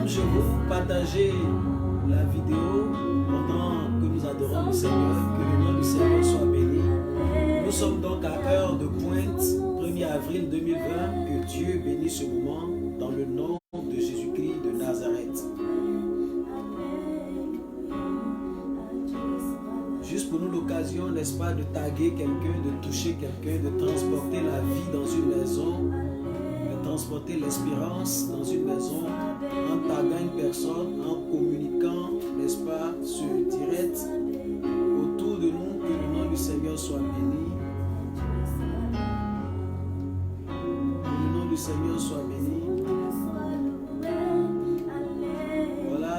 je vous partageais la vidéo pendant que nous adorons le Seigneur, que le nom du Seigneur soit béni. Nous sommes donc à heure de pointe, 1er avril 2020, que Dieu bénisse ce moment dans le nom de Jésus-Christ de Nazareth. Juste pour nous l'occasion, n'est-ce pas, de taguer quelqu'un, de toucher quelqu'un, de transporter la vie dans une maison, de transporter l'espérance dans une maison, en taguant une personne, en communiquant, n'est-ce pas, sur direct, autour de nous, que le nom du Seigneur soit béni. Que le nom du Seigneur soit béni. Voilà.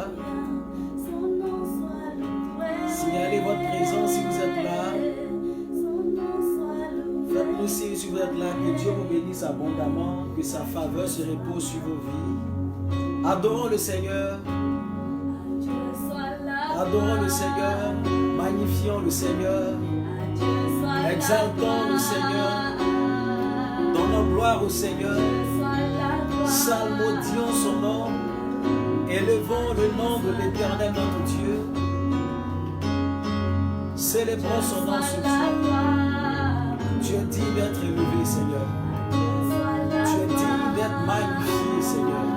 Signalez votre présence si vous êtes là. Faites-nous signe si vous êtes là, que Dieu vous bénisse abondamment, que sa faveur se repose sur vos vies. Adorons le Seigneur. Adorons le Seigneur. Magnifions le Seigneur. Exaltons le Seigneur. Donnons gloire au Seigneur. Salmodions son nom. Élevons le nom de l'Éternel notre Dieu. Célébrons son nom ce soir. Tu es digne d'être élevé, Seigneur. Tu es digne d'être magnifié, Seigneur.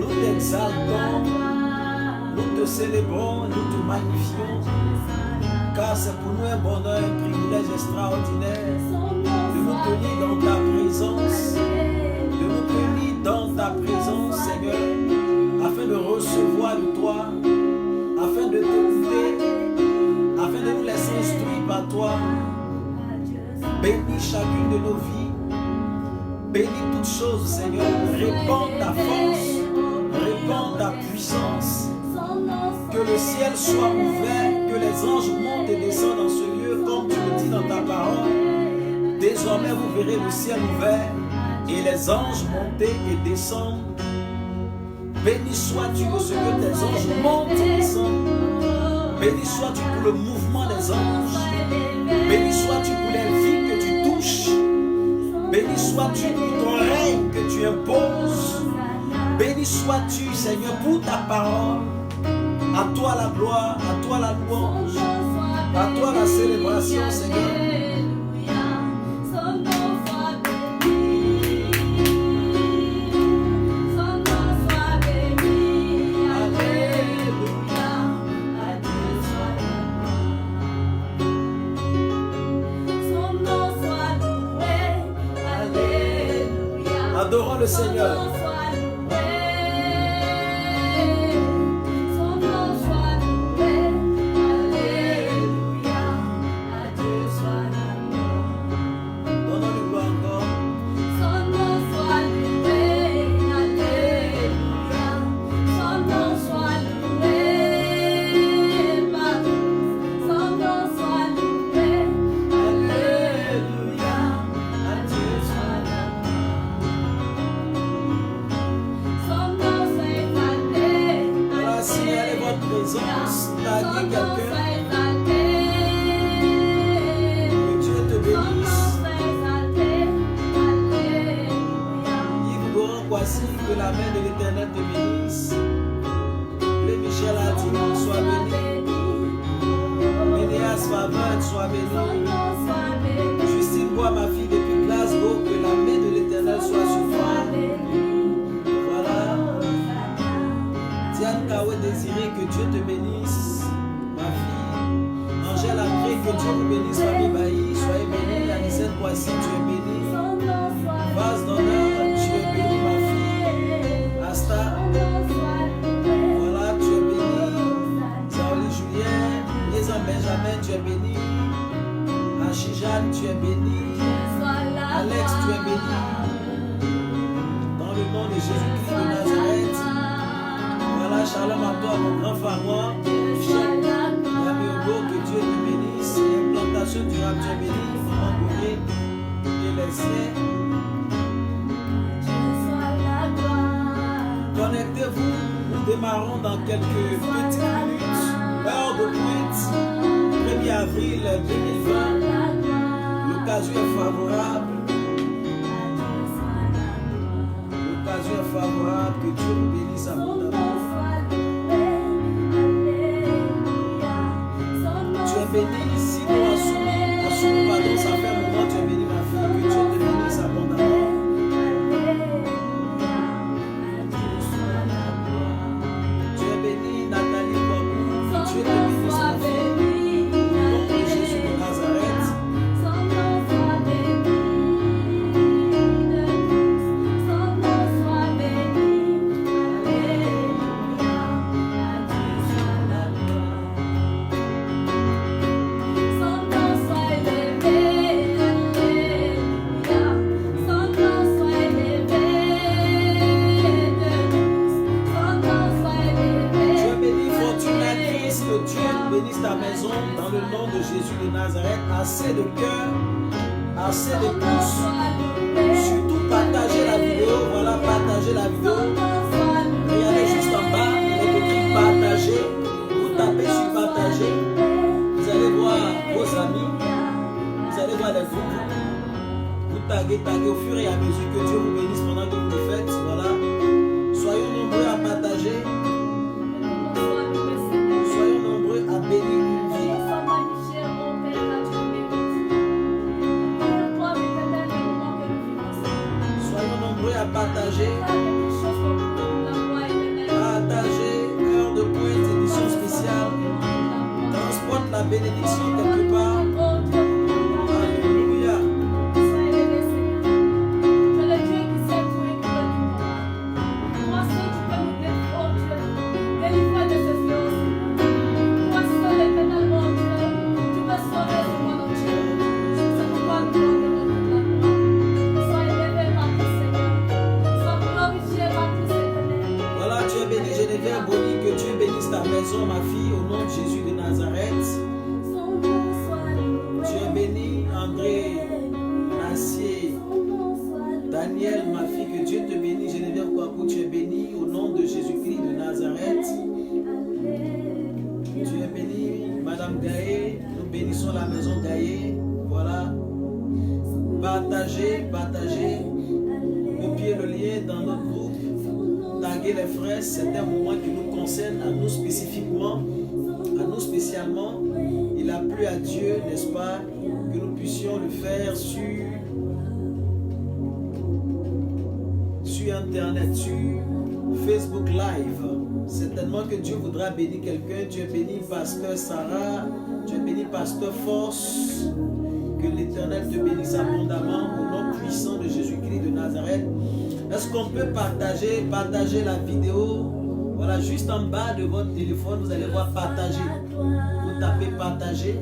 Nous t'exaltons, nous te célébrons, nous te magnifions, car c'est pour nous un bonheur, un privilège extraordinaire de nous tenir dans ta présence, de nous tenir dans ta présence, Seigneur, afin de recevoir de toi, afin de t'écouter, afin de nous laisser instruire par toi. Bénis chacune de nos vies, bénis toutes choses, Seigneur, répands ta force, répands ta puissance, que le ciel soit ouvert, que les anges montent et descendent dans ce lieu, comme tu le dis dans ta parole. Désormais vous verrez le ciel ouvert et les anges monter et descendre. Béni sois-tu de ce que tes anges montent et descendent. Béni sois-tu pour le mouvement des anges. Béni sois-tu pour les vies que tu touches. Béni sois-tu pour ton règne que tu imposes. Béni sois-tu, Seigneur, pour ta parole. À toi la gloire, à toi la louange, à toi la célébration, Seigneur. Adorons le Seigneur. Donnons-le gloire encore. Présence, taguez quelqu'un. Que Dieu te bénisse. Yves Laurent, voici que la main de l'Éternel te bénisse. Le Michel a dit, sois béni. Ménéas Favin, sois béni. Justine Bois, ma fille depuis Glasgow, que la main de l'Éternel soit sur toi. Kawe désiré, que Dieu te bénisse, ma fille. Angèle André, que Dieu vous bénisse, famille Bailly. Soyez bénis. Anisette Boissy, tu es bénie. Vase d'honneur, tu es bénie, ma fille. Asta, voilà, tu es bénie. Saoli Julien, Liaison Benjamin, tu es bénie. Achijane, tu es bénie. Alex, tu es bénie. Dans le nom de Jésus-Christ de Nazareth. Shalom à toi, mon grand Pharaon, Michel, Yaméogo, que Dieu te bénisse, l'implantation durable, tu es béni, Maman Gouré et les siens. Connectez-vous, nous démarrons dans quelques petites minutes, heure de pointe, 1er avril 2020, l'occasion est favorable. l'occasion est favorable, que Dieu vous bénisse abondamment. Tu es béni ici, nous assumons, pardon, ça fait un moment, tu es béni ma fille, que Dieu te bénisse abondamment. Tu es béni Nathalie Babou, que Dieu te bénisse ma fille, au nom de Jésus de Nazareth. Ta maison dans le nom de Jésus de Nazareth, assez de cœur, assez de pouces, surtout partagez la vidéo, voilà, partagez la vidéo, regardez juste en bas, il est écrit partager, vous tapez sur partager, vous allez voir vos amis, vous allez voir les groupes, vous taguez au fur et à mesure que Dieu vous bénisse pendant que vous le faites, voilà, soyez nombreux à partager. À bénir une vie. Soyons nombreux à partager. Partager, heure de pointe, édition spéciale. Transporte la bénédiction quelque part. Alléluia. Ma fille, au nom de Jésus de Nazareth. Tu es béni, André, Nassier, Daniel, ma fille, que Dieu te bénisse. Geneviève Kouakou, tu es béni, au nom de Jésus-Christ de Nazareth. Tu es béni, Madame Gaé, nous bénissons la maison Gaé. Voilà. Partagez, copiez le lien dans notre groupe. Taguer les frères, c'est un moment qui nous concerne à nous spécifiquement, à nous spécialement. Il a plu à Dieu, n'est-ce pas, que nous puissions le faire sur Internet, sur Facebook Live. Certainement que Dieu voudra bénir quelqu'un. Tu es béni, pasteur Sarah, tu es béni, pasteur Force. Que l'Éternel te bénisse abondamment au nom puissant de Jésus-Christ de Nazareth. Est-ce qu'on peut partager la vidéo? Voilà, juste en bas de votre téléphone, vous allez voir partager. Vous tapez partager.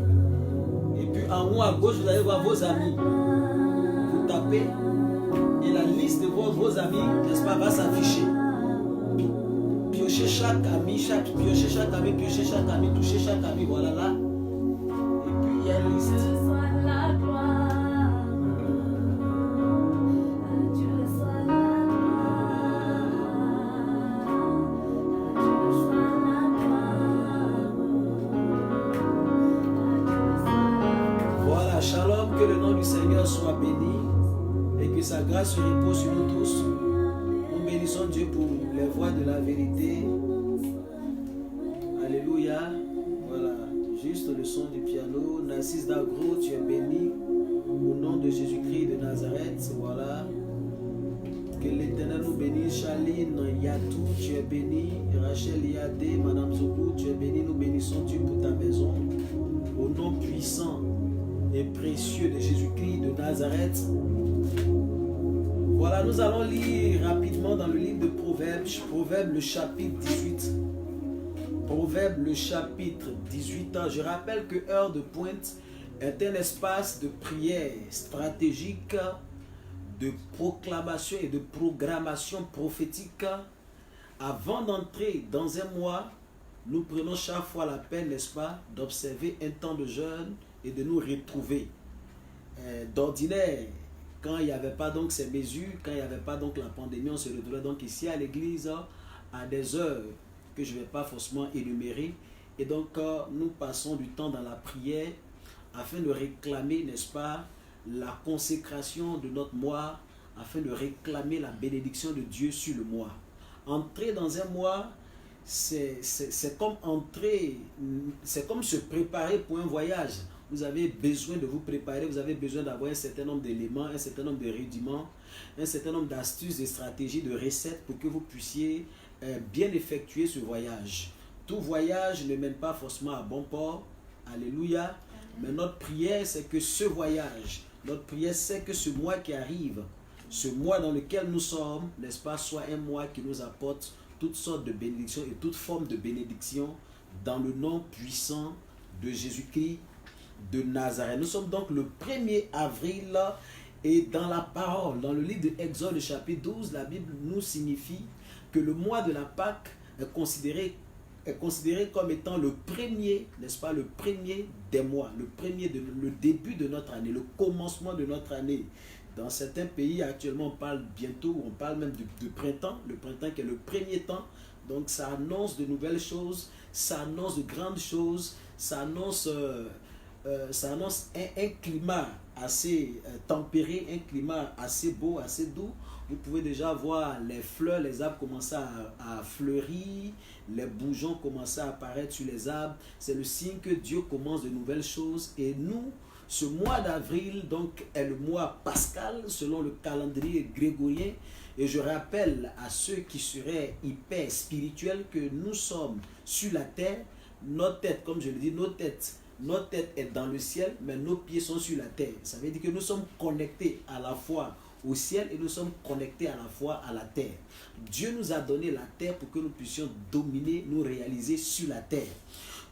Et puis en haut à gauche, vous allez voir vos amis. Vous tapez et la liste de vos amis, n'est-ce pas, va s'afficher. Piochez chaque ami, piochez chaque ami, touchez chaque ami, voilà là. Et puis il y a une liste. Shalom, que le nom du Seigneur soit béni et que sa grâce se repose sur nous tous. Nous bénissons Dieu pour les voix de la vérité. Alléluia. Voilà, juste le son du piano. Narcisse Dagro, tu es béni au nom de Jésus-Christ de Nazareth. Voilà. Que l'Éternel nous bénisse. Chaline Yatou, tu es béni. Rachel Yadé, Madame Zoubou, tu es béni. Nous bénissons Dieu pour ta maison. Au nom puissant et précieux de Jésus-Christ de Nazareth. Voilà, nous allons lire rapidement dans le livre de Proverbes, Proverbes le chapitre 18. Proverbes le chapitre 18. Je rappelle que Heure de Pointe est un espace de prière stratégique, de proclamation et de programmation prophétique. Avant d'entrer dans un mois, nous prenons chaque fois la peine, n'est-ce pas, d'observer un temps de jeûne et de nous retrouver. D'ordinaire, quand il n'y avait pas donc ces mesures, quand il n'y avait pas donc la pandémie, on se retrouvait donc ici à l'église à des heures que je ne vais pas forcément énumérer. Et donc nous passons du temps dans la prière afin de réclamer, n'est-ce pas, la consécration de notre mois, afin de réclamer la bénédiction de Dieu sur le mois. Entrer dans un mois, c'est comme entrer, c'est comme se préparer pour un voyage. Vous avez besoin de vous préparer, vous avez besoin d'avoir un certain nombre d'éléments, un certain nombre de rudiments, un certain nombre d'astuces, de stratégies, de recettes pour que vous puissiez bien effectuer ce voyage. Tout voyage ne mène pas forcément à bon port. Alléluia. Mais notre prière, c'est que ce voyage, notre prière, c'est que ce mois qui arrive, ce mois dans lequel nous sommes, n'est-ce pas, soit un mois qui nous apporte toutes sortes de bénédictions et toutes formes de bénédictions dans le nom puissant de Jésus-Christ de Nazareth. Nous sommes donc le 1er avril et dans la parole, dans le livre de Exode chapitre 12, la Bible nous signifie que le mois de la Pâque est considéré comme étant le premier, n'est-ce pas, le premier des mois, le début de notre année, le commencement de notre année. Dans certains pays, actuellement, on parle même de printemps, le printemps qui est le premier temps. Donc, ça annonce de nouvelles choses, ça annonce de grandes choses, ça annonce un climat assez tempéré, un climat assez beau, assez doux. Vous pouvez déjà voir les fleurs, les arbres commencer à fleurir, les bourgeons commencer à apparaître sur les arbres. C'est le signe que Dieu commence de nouvelles choses. Et nous, ce mois d'avril donc est le mois pascal selon le calendrier grégorien. Et je rappelle à ceux qui seraient hyper spirituels que nous sommes sur la terre. Notre tête, comme je le dis, notre tête est dans le ciel, mais nos pieds sont sur la terre. Ça veut dire que nous sommes connectés à la fois au ciel et nous sommes connectés à la fois à la terre. Dieu nous a donné la terre pour que nous puissions dominer, nous réaliser sur la terre.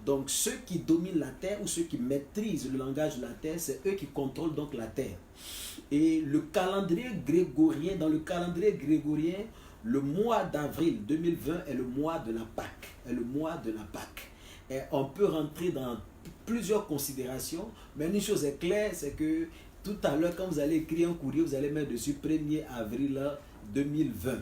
Donc ceux qui dominent la terre ou ceux qui maîtrisent le langage de la terre, c'est eux qui contrôlent donc la terre. Et le calendrier grégorien, dans le calendrier grégorien, le mois d'avril 2020 est le mois de la Pâque. Est le mois de la Pâque. Et on peut rentrer dans plusieurs considérations, mais une chose est claire, c'est que tout à l'heure, quand vous allez écrire un courrier, vous allez mettre dessus 1er avril 2020.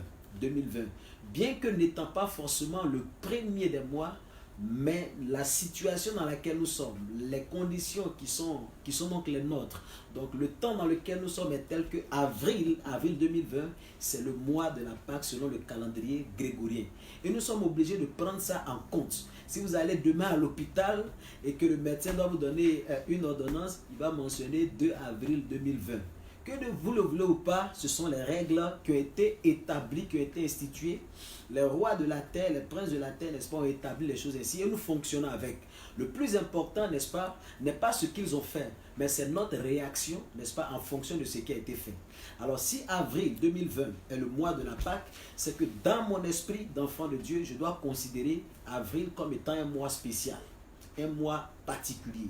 Bien que n'étant pas forcément le premier des mois, mais la situation dans laquelle nous sommes, les conditions qui sont donc les nôtres, donc le temps dans lequel nous sommes est tel que avril 2020, c'est le mois de la Pâque selon le calendrier grégorien. Et nous sommes obligés de prendre ça en compte. Si vous allez demain à l'hôpital et que le médecin doit vous donner une ordonnance, il va mentionner 2 avril 2020. Que vous le voulez ou pas, ce sont les règles qui ont été établies, qui ont été instituées. Les rois de la terre, les princes de la terre, n'est-ce pas, ont établi les choses ainsi et nous fonctionnons avec. Le plus important, n'est-ce pas, n'est pas ce qu'ils ont fait, mais c'est notre réaction, n'est-ce pas, en fonction de ce qui a été fait. Alors si avril 2020 est le mois de la Pâque, c'est que dans mon esprit d'enfant de Dieu, je dois considérer avril comme étant un mois spécial, un mois particulier.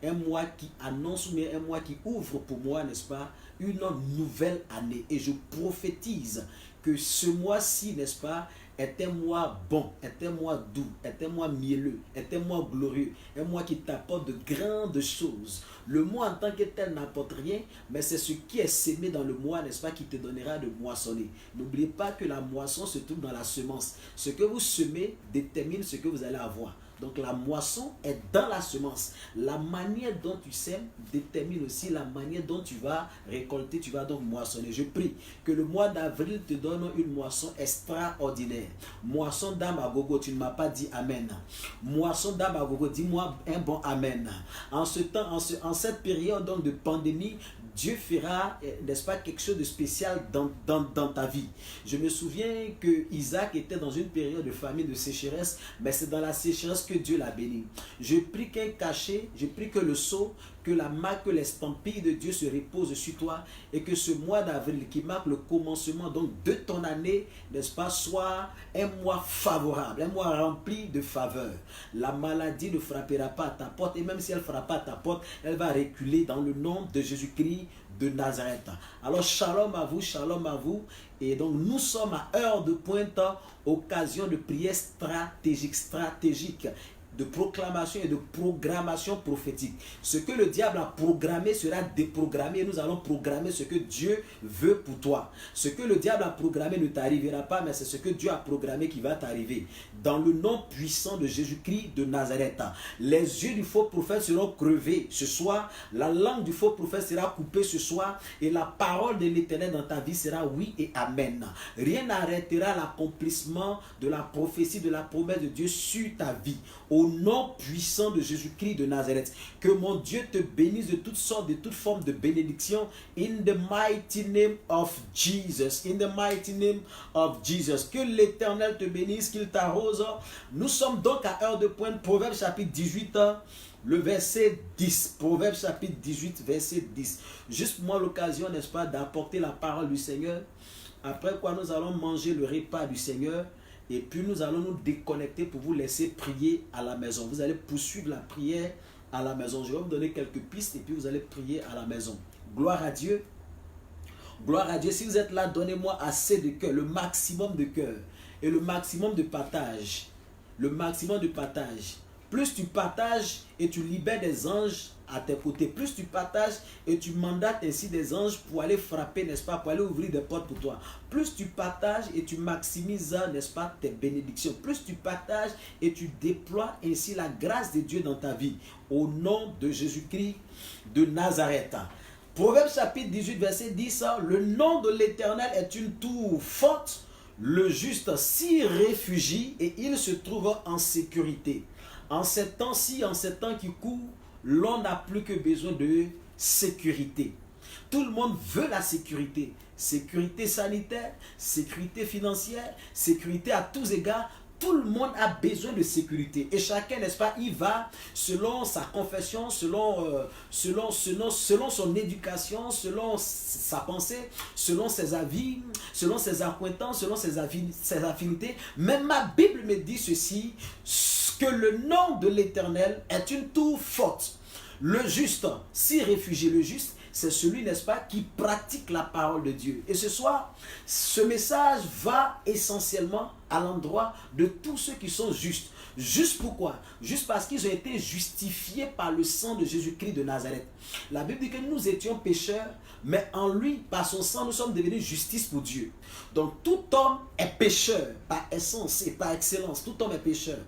Un mois qui annonce, ou un mois qui ouvre pour moi, n'est-ce pas, une nouvelle année. Et je prophétise que ce mois-ci, n'est-ce pas, est un mois bon, est un mois doux, est un mois mielleux, est un mois glorieux, un mois qui t'apporte de grandes choses. Le mois en tant que tel n'apporte rien, mais c'est ce qui est sémé dans le mois, n'est-ce pas, qui te donnera de moissonner. N'oubliez pas que la moisson se trouve dans la semence. Ce que vous semez détermine ce que vous allez avoir. Donc la moisson est dans la semence. La manière dont tu sèmes détermine aussi la manière dont tu vas récolter, tu vas donc moissonner. Je prie que le mois d'avril te donne une moisson extraordinaire. Moisson d'âme à gogo, tu ne m'as pas dit amen. Moisson d'âme à gogo, dis-moi un bon amen. En ce temps, en cette période donc de pandémie, Dieu fera, n'est-ce pas, quelque chose de spécial dans ta vie. Je me souviens que Isaac était dans une période de famine, de sécheresse, mais c'est dans la sécheresse que Dieu l'a béni. Je prie qu'un cachet, je prie que le sceau, que la marque, que l'estampille de Dieu se repose sur toi et que ce mois d'avril qui marque le commencement donc de ton année, n'est-ce pas, soit un mois favorable, un mois rempli de faveur. La maladie ne frappera pas à ta porte et même si elle frappe à ta porte, elle va reculer dans le nom de Jésus-Christ de Nazareth. Alors shalom à vous et donc nous sommes à heure de pointe, occasion de prière stratégique. de proclamation et de programmation prophétique. Ce que le diable a programmé sera déprogrammé et nous allons programmer ce que Dieu veut pour toi. Ce que le diable a programmé ne t'arrivera pas, mais c'est ce que Dieu a programmé qui va t'arriver. Dans le nom puissant de Jésus-Christ de Nazareth, les yeux du faux prophète seront crevés ce soir, la langue du faux prophète sera coupée ce soir et la parole de l'Éternel dans ta vie sera oui et amen. Rien n'arrêtera l'accomplissement de la prophétie, de la promesse de Dieu sur ta vie. Au nom puissant de Jésus-Christ de Nazareth, que mon Dieu te bénisse de toutes sortes, de toutes formes de bénédictions. In the mighty name of Jesus. In the mighty name of Jesus. Que l'Éternel te bénisse, qu'il t'arrose. Nous sommes donc à heure de pointe. Proverbe chapitre 18, le verset 10. Proverbe chapitre 18, verset 10. Juste pour moi l'occasion, n'est-ce pas, d'apporter la parole du Seigneur. Après quoi, nous allons manger le repas du Seigneur. Et puis nous allons nous déconnecter pour vous laisser prier à la maison. Vous allez poursuivre la prière à la maison. Je vais vous donner quelques pistes et puis vous allez prier à la maison. Gloire à Dieu. Gloire à Dieu. Si vous êtes là, donnez-moi assez de cœur, le maximum de cœur et le maximum de partage. Le maximum de partage. Plus tu partages et tu libères des anges à tes côtés, plus tu partages et tu mandates ainsi des anges pour aller frapper, n'est-ce pas, pour aller ouvrir des portes pour toi. Plus tu partages et tu maximises, n'est-ce pas, tes bénédictions. Plus tu partages et tu déploies ainsi la grâce de Dieu dans ta vie. Au nom de Jésus-Christ de Nazareth. Proverbe chapitre 18, verset 10. Le nom de l'Éternel est une tour forte. Le juste s'y réfugie et il se trouve en sécurité. En ces temps-ci, en ces temps qui courent, l'on n'a plus que besoin de sécurité. Tout le monde veut la sécurité. Sécurité sanitaire, sécurité financière, sécurité à tous égards. Tout le monde a besoin de sécurité. Et chacun, n'est-ce pas, il va selon sa confession, selon son éducation, selon sa pensée, selon ses avis, selon ses acquaintances, selon ses affinités. Mais ma Bible me dit ceci, que le nom de l'Éternel est une tour forte. Le juste s'y réfugie. Le juste, c'est celui, n'est-ce pas, qui pratique la parole de Dieu. Et ce soir, ce message va essentiellement à l'endroit de tous ceux qui sont justes. Juste pourquoi? Juste parce qu'ils ont été justifiés par le sang de Jésus-Christ de Nazareth. La Bible dit que nous étions pécheurs, mais en lui, par son sang, nous sommes devenus justice pour Dieu. Donc tout homme est pécheur par essence et par excellence. Tout homme est pécheur.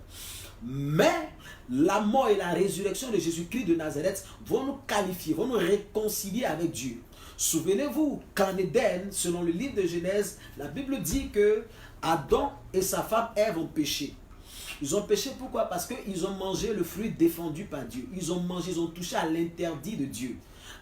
Mais la mort et la résurrection de Jésus-Christ de Nazareth vont nous qualifier, vont nous réconcilier avec Dieu. Souvenez-vous qu'en Éden, selon le livre de Genèse, la Bible dit que Adam et sa femme Ève ont péché. Ils ont péché pourquoi? Parce qu'ils ont mangé le fruit défendu par Dieu. Ils ont mangé, ils ont touché à l'interdit de Dieu.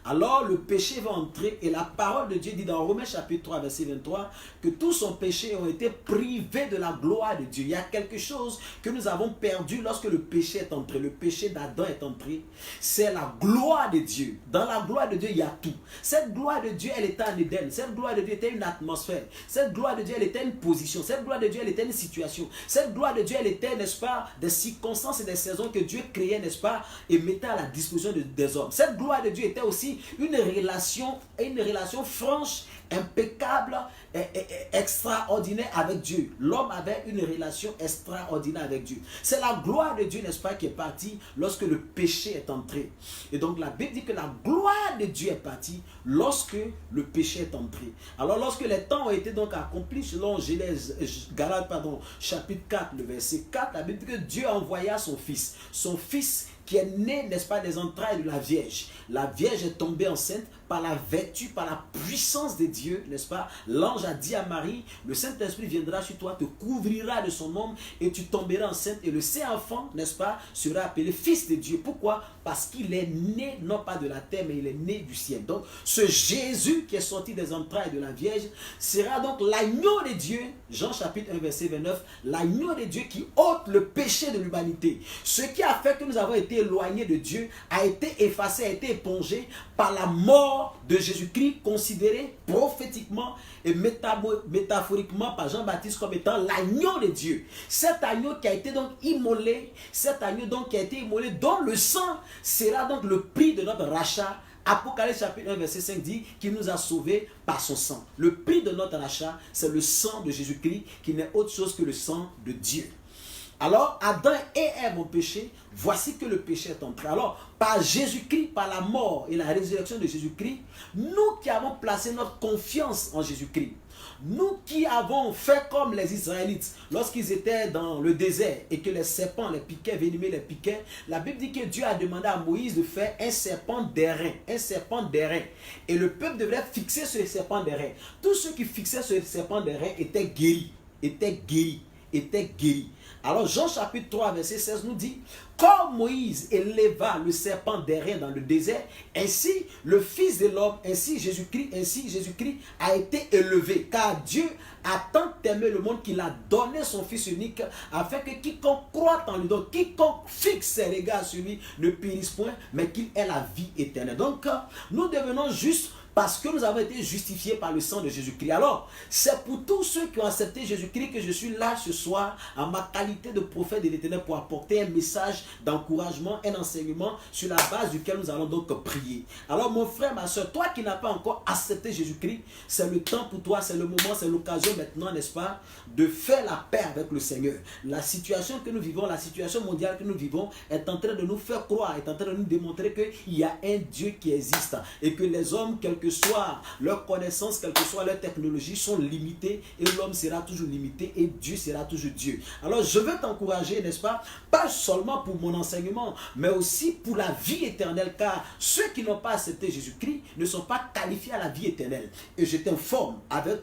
Alors le péché va entrer et la parole de Dieu dit dans Romains chapitre 3 verset 23 que tous son péché ont été privés de la gloire de Dieu. Il y a quelque chose que nous avons perdu lorsque le péché est entré. Le péché d'Adam est entré. C'est la gloire de Dieu. Dans la gloire de Dieu, il y a tout. Cette gloire de Dieu, elle était en Éden. Cette gloire de Dieu était une atmosphère. Cette gloire de Dieu, elle était une position. Cette gloire de Dieu, elle était une situation. Cette gloire de Dieu, elle était, n'est-ce pas, des circonstances et des saisons que Dieu créait, n'est-ce pas, et mettait à la disposition des hommes. Cette gloire de Dieu était aussi une relation franche, impeccable et extraordinaire avec Dieu. L'homme avait une relation extraordinaire avec Dieu. C'est la gloire de Dieu, n'est-ce pas, qui est partie lorsque le péché est entré. Et donc la Bible dit que la gloire de Dieu est partie lorsque le péché est entré. Alors lorsque les temps ont été donc accomplis, selon Galates, chapitre 4, le verset 4, la Bible dit que Dieu envoya son fils qui est né, n'est-ce pas, des entrailles de la Vierge. La Vierge est tombée enceinte par la vertu, par la puissance de Dieu, n'est-ce pas? L'ange a dit à Marie, le Saint-Esprit viendra sur toi, te couvrira de son ombre et tu tomberas enceinte et le Saint-Enfant, n'est-ce pas, sera appelé Fils de Dieu. Pourquoi? Parce qu'il est né, non pas de la terre, mais il est né du ciel. Donc, ce Jésus qui est sorti des entrailles de la Vierge sera donc l'agneau de Dieu, Jean chapitre 1, verset 29, l'agneau de Dieu qui ôte le péché de l'humanité. Ce qui a fait que nous avons été éloignés de Dieu a été effacé, a été épongé par la mort de Jésus-Christ, considéré prophétiquement et métaphoriquement par Jean-Baptiste comme étant l'agneau de Dieu. Cet agneau qui a été donc immolé, dont le sang sera donc le prix de notre rachat. Apocalypse chapitre 1 verset 5 dit qu'il nous a sauvés par son sang. Le prix de notre rachat, c'est le sang de Jésus-Christ qui n'est autre chose que le sang de Dieu. Alors, Adam et Ève ont péché. Voici que le péché est entré. Alors, par Jésus-Christ, par la mort et la résurrection de Jésus-Christ, nous qui avons placé notre confiance en Jésus-Christ, nous qui avons fait comme les Israélites, lorsqu'ils étaient dans le désert et que les serpents les piquaient, venimeux les piquaient, la Bible dit que Dieu a demandé à Moïse de faire un serpent d'airain. Un serpent d'airain. Et le peuple devrait fixer ce serpent d'airain. Tous ceux qui fixaient ce serpent d'airain étaient guéris. Était guéri. Alors Jean chapitre 3 verset 16 nous dit: comme Moïse éleva le serpent d'airain dans le désert, ainsi le Fils de l'homme, ainsi Jésus-Christ a été élevé, car Dieu a tant aimé le monde qu'il a donné son Fils unique, afin que quiconque croit en lui, donc quiconque fixe ses regards sur lui, ne périsse point, mais qu'il ait la vie éternelle. Donc nous devenons justes parce que nous avons été justifiés par le sang de Jésus-Christ. Alors, c'est pour tous ceux qui ont accepté Jésus-Christ que je suis là ce soir, en ma qualité de prophète de l'Éternel, pour apporter un message d'encouragement, un enseignement sur la base duquel nous allons donc prier. Alors, mon frère, ma soeur, toi qui n'as pas encore accepté Jésus-Christ, c'est le temps pour toi, c'est le moment, c'est l'occasion maintenant, n'est-ce pas, de faire la paix avec le Seigneur. La situation que nous vivons, la situation mondiale que nous vivons, est en train de nous faire croire, est en train de nous démontrer qu'il y a un Dieu qui existe et que les hommes, quelle que soit leur connaissance, quelle que soit leur technologie, sont limités et l'homme sera toujours limité et Dieu sera toujours Dieu. Alors je veux t'encourager, n'est-ce pas seulement pour mon enseignement, mais aussi pour la vie éternelle, car ceux qui n'ont pas accepté Jésus-Christ ne sont pas qualifiés à la vie éternelle. Et je t'informe avec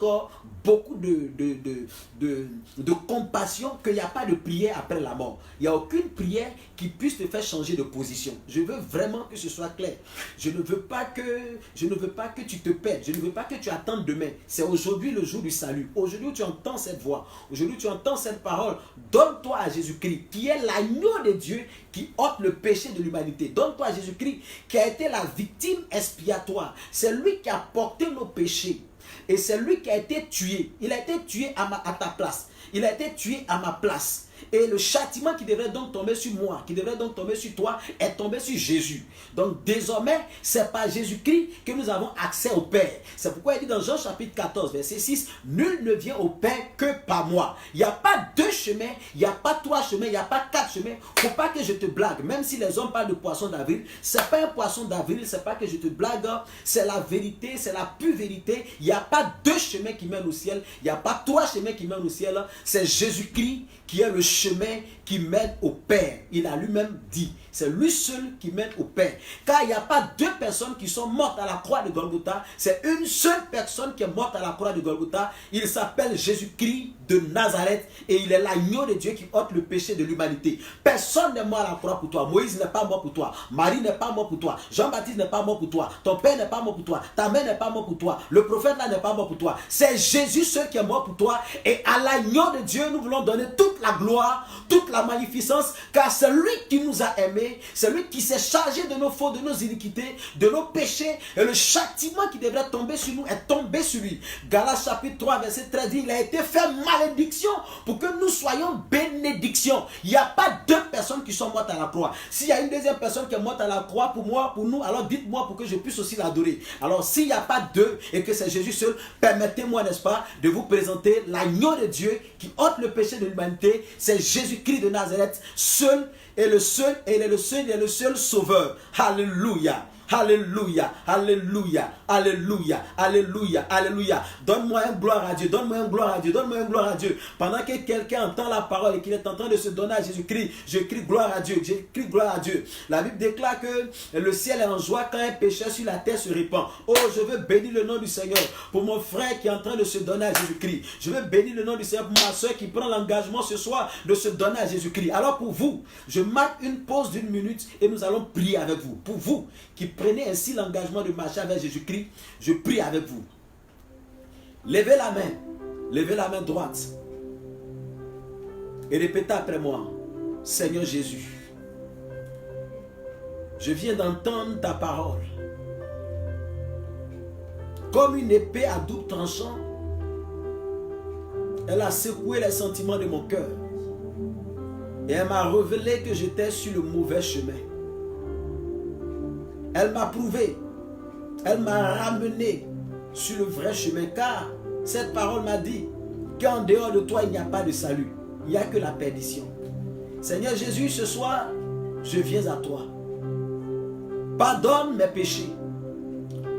beaucoup de compassion qu'il n'y a pas de prière après la mort. Il n'y a aucune prière qui puisse te faire changer de position. Je veux vraiment que ce soit clair. Je ne veux pas que tu te perdes. Je ne veux pas que tu attendes demain. C'est aujourd'hui le jour du salut. Aujourd'hui tu entends cette voix. Aujourd'hui tu entends cette parole. Donne-toi à Jésus-Christ, qui est l'agneau de Dieu qui ôte le péché de l'humanité. Donne-toi à Jésus-Christ, qui a été la victime expiatoire. C'est lui qui a porté nos péchés. Et c'est lui qui a été tué. Il a été tué à ta place. Il a été tué à ma place. Et le châtiment qui devrait donc tomber sur moi, qui devrait donc tomber sur toi, est tombé sur Jésus. Donc désormais, c'est par Jésus-Christ que nous avons accès au Père. C'est pourquoi il dit dans Jean chapitre 14, verset 6, « Nul ne vient au Père que par moi. » Il n'y a pas deux chemins, il n'y a pas trois chemins, il n'y a pas quatre chemins. Il ne faut pas que je te blague. Même si les hommes parlent de poisson d'avril, ce n'est pas un poisson d'avril, ce n'est pas que je te blague. C'est la vérité, c'est la pure vérité. Il n'y a pas deux chemins qui mènent au ciel. Il n'y a pas trois chemins qui mènent au ciel. C'est Jésus-Christ qui est le chemin qui mène au Père. Il a lui-même dit, c'est lui seul qui mène au Père. Car il n'y a pas deux personnes qui sont mortes à la croix de Golgotha, c'est une seule personne qui est morte à la croix de Golgotha. Il s'appelle Jésus-Christ de Nazareth et il est l'agneau de Dieu qui ôte le péché de l'humanité. Personne n'est mort à la croix pour toi. Moïse n'est pas mort pour toi. Marie n'est pas mort pour toi. Jean-Baptiste n'est pas mort pour toi. Ton père n'est pas mort pour toi. Ta mère n'est pas mort pour toi. Le prophète là n'est pas mort pour toi. C'est Jésus seul qui est mort pour toi. Et à l'agneau de Dieu, nous voulons donner toute la gloire, toute la magnificence, car c'est lui qui nous a aimés, c'est lui qui s'est chargé de nos fautes, de nos iniquités, de nos péchés, et le châtiment qui devrait tomber sur nous est tombé sur lui. Galates chapitre 3 verset 13 dit, il a été fait malédiction pour que nous soyons bénédiction. Il n'y a pas deux personnes qui sont mortes à la croix. S'il y a une deuxième personne qui est morte à la croix pour moi, pour nous, alors dites-moi pour que je puisse aussi l'adorer. Alors s'il n'y a pas deux et que c'est Jésus seul, permettez-moi, n'est-ce pas, de vous présenter l'agneau de Dieu qui ôte le péché de l'humanité. C'est Jésus-Christ de Nazareth, seul et le seul, et il est le seul sauveur. Alléluia. Alléluia, alléluia, alléluia, alléluia, alléluia. Donne-moi une gloire à Dieu, donne-moi une gloire à Dieu, donne-moi une gloire à Dieu. Pendant que quelqu'un entend la parole et qu'il est en train de se donner à Jésus-Christ, je crie gloire à Dieu, je crie gloire à Dieu. La Bible déclare que le ciel est en joie quand un péché sur la terre se répand. Oh, je veux bénir le nom du Seigneur pour mon frère qui est en train de se donner à Jésus-Christ. Je veux bénir le nom du Seigneur pour ma soeur qui prend l'engagement ce soir de se donner à Jésus-Christ. Alors pour vous, je marque une pause d'1 minute et nous allons prier avec vous. Pour vous qui prenez ainsi l'engagement de marcher avec Jésus-Christ, je prie avec vous. Levez la main droite et répétez après moi. Seigneur Jésus, je viens d'entendre ta parole. Comme une épée à double tranchant, elle a secoué les sentiments de mon cœur et elle m'a révélé que j'étais sur le mauvais chemin. Elle m'a prouvé, elle m'a ramené sur le vrai chemin, car cette parole m'a dit qu'en dehors de toi, il n'y a pas de salut, il n'y a que la perdition. Seigneur Jésus, ce soir, je viens à toi. Pardonne mes péchés.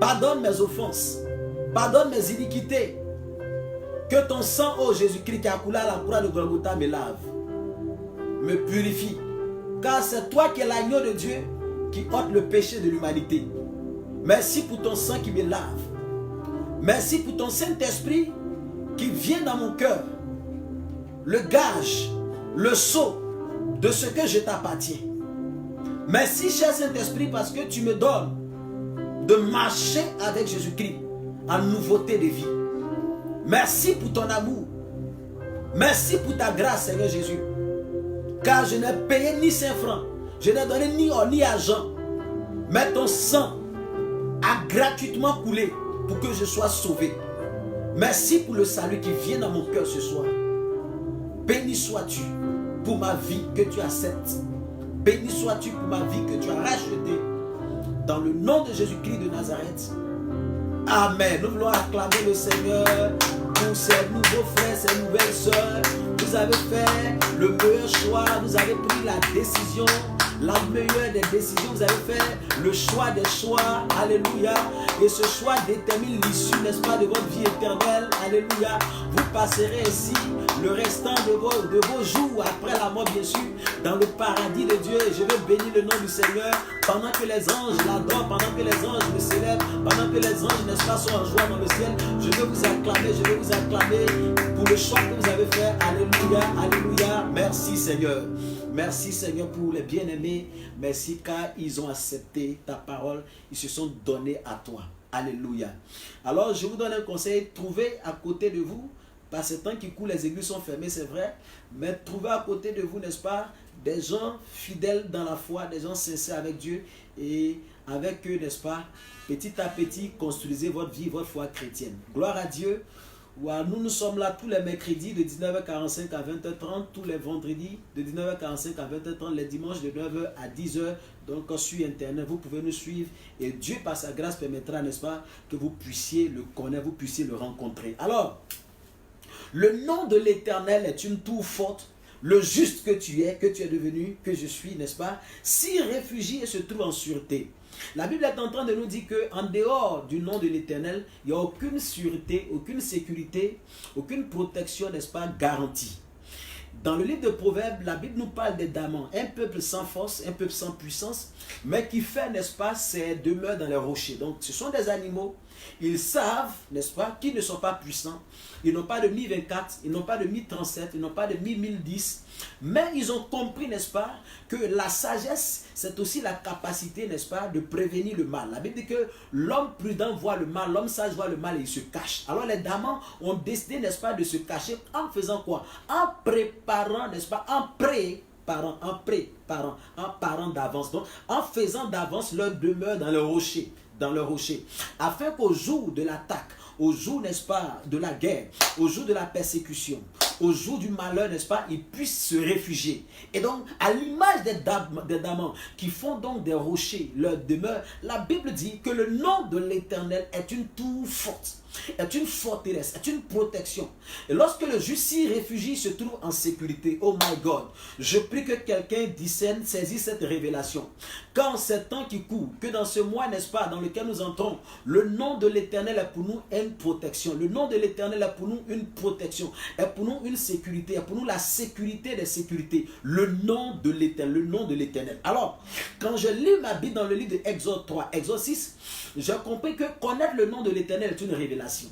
Pardonne mes offenses. Pardonne mes iniquités. Que ton sang, ô Jésus-Christ, qui a coulé à la croix de Golgotha, me lave. Me purifie. Car c'est toi qui es l'agneau de Dieu qui ôte le péché de l'humanité. Merci pour ton sang qui me lave. Merci pour ton Saint-Esprit qui vient dans mon cœur. Le gage, le sceau de ce que je t'appartiens. Merci, cher Saint-Esprit, parce que tu me donnes de marcher avec Jésus-Christ en nouveauté de vie. Merci pour ton amour. Merci pour ta grâce, Seigneur Jésus. Car je n'ai payé ni 5 francs. Je n'ai donné ni or ni argent. Mais ton sang a gratuitement coulé pour que je sois sauvé. Merci pour le salut qui vient dans mon cœur ce soir. Béni sois-tu pour ma vie que tu acceptes. Béni sois-tu pour ma vie que tu as rachetée. Dans le nom de Jésus-Christ de Nazareth. Amen. Nous voulons acclamer le Seigneur pour ces nouveaux frères, ces nouvelles sœurs. Vous avez fait le meilleur choix. Vous avez pris la décision, la meilleure des décisions. Vous avez fait le choix des choix. Alléluia. Et ce choix détermine l'issue, n'est-ce pas, de votre vie éternelle. Alléluia. Vous passerez ici le restant de vos jours, après la mort bien sûr, dans le paradis de Dieu. Et je veux bénir le nom du Seigneur pendant que les anges l'adorent, pendant que les anges le célèbrent, pendant que les anges, n'est-ce pas, sont en joie dans le ciel. Je veux vous acclamer pour le choix que vous avez fait. Alléluia, alléluia. Merci Seigneur. Merci Seigneur pour les bien-aimés. Merci car ils ont accepté ta parole. Ils se sont donnés à toi. Alléluia. Alors je vous donne un conseil. Trouvez à côté de vous, par ce temps qui court, les églises sont fermées, c'est vrai. Mais trouvez à côté de vous, n'est-ce pas, des gens fidèles dans la foi, des gens sincères avec Dieu. Et avec eux, n'est-ce pas, petit à petit, construisez votre vie, votre foi chrétienne. Gloire à Dieu. Nous sommes là tous les mercredis de 19h45 à 20h30, tous les vendredis de 19h45 à 20h30, les dimanches de 9h à 10h. Donc sur Internet, vous pouvez nous suivre et Dieu, par sa grâce, permettra, n'est-ce pas, que vous puissiez le connaître, vous puissiez le rencontrer. Alors, le nom de l'Éternel est une tour forte. Le juste que tu es devenu, que je suis, n'est-ce pas, s'y réfugie et se trouve en sûreté. La Bible est en train de nous dire qu'en dehors du nom de l'Éternel, il n'y a aucune sûreté, aucune sécurité, aucune protection, n'est-ce pas, garantie. Dans le livre de Proverbes, la Bible nous parle des Damans, un peuple sans force, un peuple sans puissance, mais qui fait, n'est-ce pas, ses demeures dans les rochers. Donc ce sont des animaux, ils savent, n'est-ce pas, qu'ils ne sont pas puissants. Ils n'ont pas de Mi 24, ils n'ont pas de Mi 37, ils n'ont pas de Mi 1010. Mais ils ont compris, n'est-ce pas, que la sagesse, c'est aussi la capacité, n'est-ce pas, de prévenir le mal. La Bible dit que l'homme prudent voit le mal, l'homme sage voit le mal et il se cache. Alors les Damans ont décidé, n'est-ce pas, de se cacher en faisant quoi? En préparant, n'est-ce pas, en parant d'avance. Donc, en faisant d'avance leur demeure dans le rocher, afin qu'au jour de l'attaque, au jour, n'est-ce pas, de la guerre, au jour de la persécution, au jour du malheur, n'est-ce pas, ils puissent se réfugier. Et donc, à l'image des Damans qui font donc des rochers leur demeure, la Bible dit que le nom de l'Éternel est une tour forte, est une forteresse, est une protection. Et lorsque le juste s'y réfugie, se trouve en sécurité. Oh my God, je prie que quelqu'un discerne, saisisse cette révélation. Quand c'est temps qui court, que dans ce mois, n'est-ce pas, dans lequel nous entrons, le nom de l'Éternel est pour nous une protection. Le nom de l'Éternel est pour nous une protection, est pour nous une sécurité, est pour nous la sécurité des sécurités. Le nom de l'Éternel. Alors, quand je lis ma Bible dans le livre de Exode 3, Exode 6, j'ai compris que connaître le nom de l'Éternel est une révélation.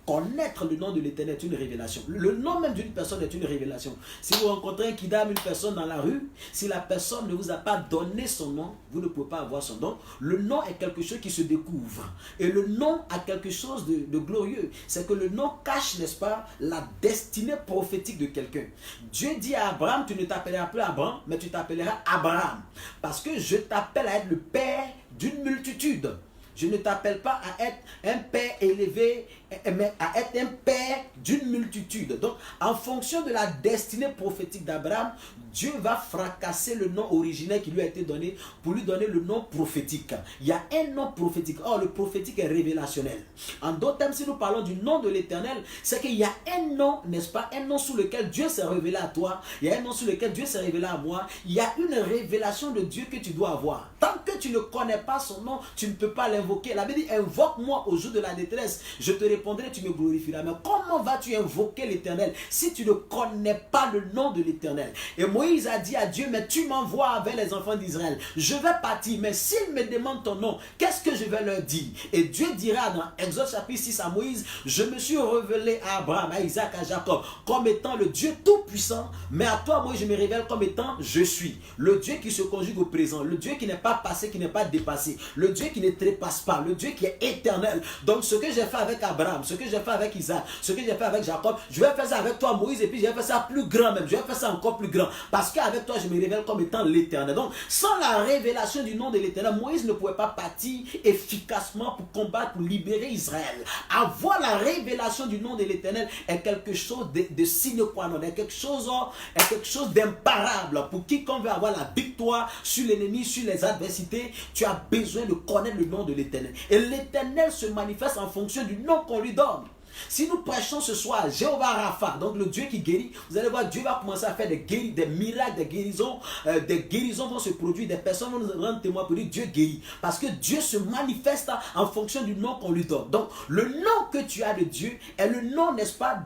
Connaître le nom de l'Éternel est une révélation. Le nom même d'une personne est une révélation. Si vous rencontrez un kidam, une personne dans la rue, si la personne ne vous a pas donné son nom, vous ne pouvez pas avoir son nom. Le nom est quelque chose qui se découvre. Et le nom a quelque chose de glorieux. C'est que le nom cache, n'est-ce pas, la destinée prophétique de quelqu'un. Dieu dit à Abraham, tu ne t'appelleras plus Abraham, mais tu t'appelleras Abraham. Parce que je t'appelle à être le père d'une multitude. Je ne t'appelle pas à être un père élevé, mais à être un père d'une multitude. Donc, en fonction de la destinée prophétique d'Abraham, Dieu va fracasser le nom originel qui lui a été donné pour lui donner le nom prophétique. Il y a un nom prophétique. Or, le prophétique est révélationnel. En d'autres termes, si nous parlons du nom de l'Éternel, c'est qu'il y a un nom, n'est-ce pas, un nom sous lequel Dieu s'est révélé à toi. Il y a un nom sous lequel Dieu s'est révélé à moi. Il y a une révélation de Dieu que tu dois avoir. Tant que tu ne connais pas son nom, tu ne peux pas l'invoquer. La Bible dit, invoque-moi au jour de la détresse. Je te répondrai, tu me glorifieras. Mais comment vas-tu invoquer l'Éternel si tu ne connais pas le nom de l'Éternel? Et Moïse a dit à Dieu, mais tu m'envoies avec les enfants d'Israël. Je vais partir, mais s'ils me demandent ton nom, qu'est-ce que je vais leur dire? Et Dieu dira dans Exode chapitre 6 à Moïse, je me suis révélé à Abraham, à Isaac, à Jacob, comme étant le Dieu tout-puissant, mais à toi, moi, je me révèle comme étant je suis. Le Dieu qui se conjugue au présent, le Dieu qui n'est pas passé, qui n'est pas dépassé, le Dieu qui ne trépasse pas, le Dieu qui est éternel. Donc ce que j'ai fait avec Abraham, ce que j'ai fait avec Isaac, ce que j'ai fait avec Jacob, je vais faire ça avec toi Moïse, et puis je vais faire ça plus grand même, je vais faire ça encore plus grand, parce qu'avec toi je me révèle comme étant l'éternel. Donc sans la révélation du nom de l'éternel, Moïse ne pouvait pas partir efficacement pour combattre, pour libérer Israël. Avoir la révélation du nom de l'éternel est quelque chose de sine qua non, est quelque chose d'imparable. Pour quiconque veut avoir la victoire sur l'ennemi, sur les adversités, tu as besoin de connaître le nom de l'éternel. Et l'éternel se manifeste en fonction du nom qu'on lui donne. Si nous prêchons ce soir Jéhovah Rapha, donc le Dieu qui guérit, vous allez voir, Dieu va commencer à faire des miracles, des guérisons vont se produire, des personnes vont nous rendre témoins pour dire Dieu guérit. Parce que Dieu se manifeste en fonction du nom qu'on lui donne. Donc, le nom que tu as de Dieu est le nom, n'est-ce pas,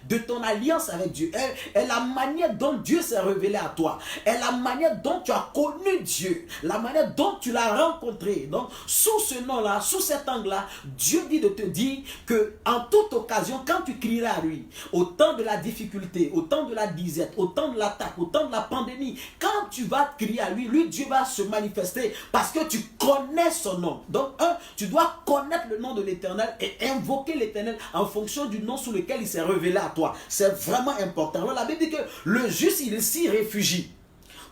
de ton alliance avec Dieu. Est la manière dont Dieu s'est révélé à toi. Est la manière dont tu as connu Dieu. La manière dont tu l'as rencontré. Donc, sous ce nom-là, sous cet angle-là, Dieu dit de te dire que en toute occasion, quand tu crieras à lui, au temps de la difficulté, au temps de la disette, au temps de l'attaque, au temps de la pandémie, quand tu vas crier à lui, Dieu va se manifester parce que tu connais son nom. Donc, tu dois connaître le nom de l'Éternel et invoquer l'Éternel en fonction du nom sous lequel il s'est révélé à toi. C'est vraiment important. Alors, la Bible dit que le juste, il s'y réfugie.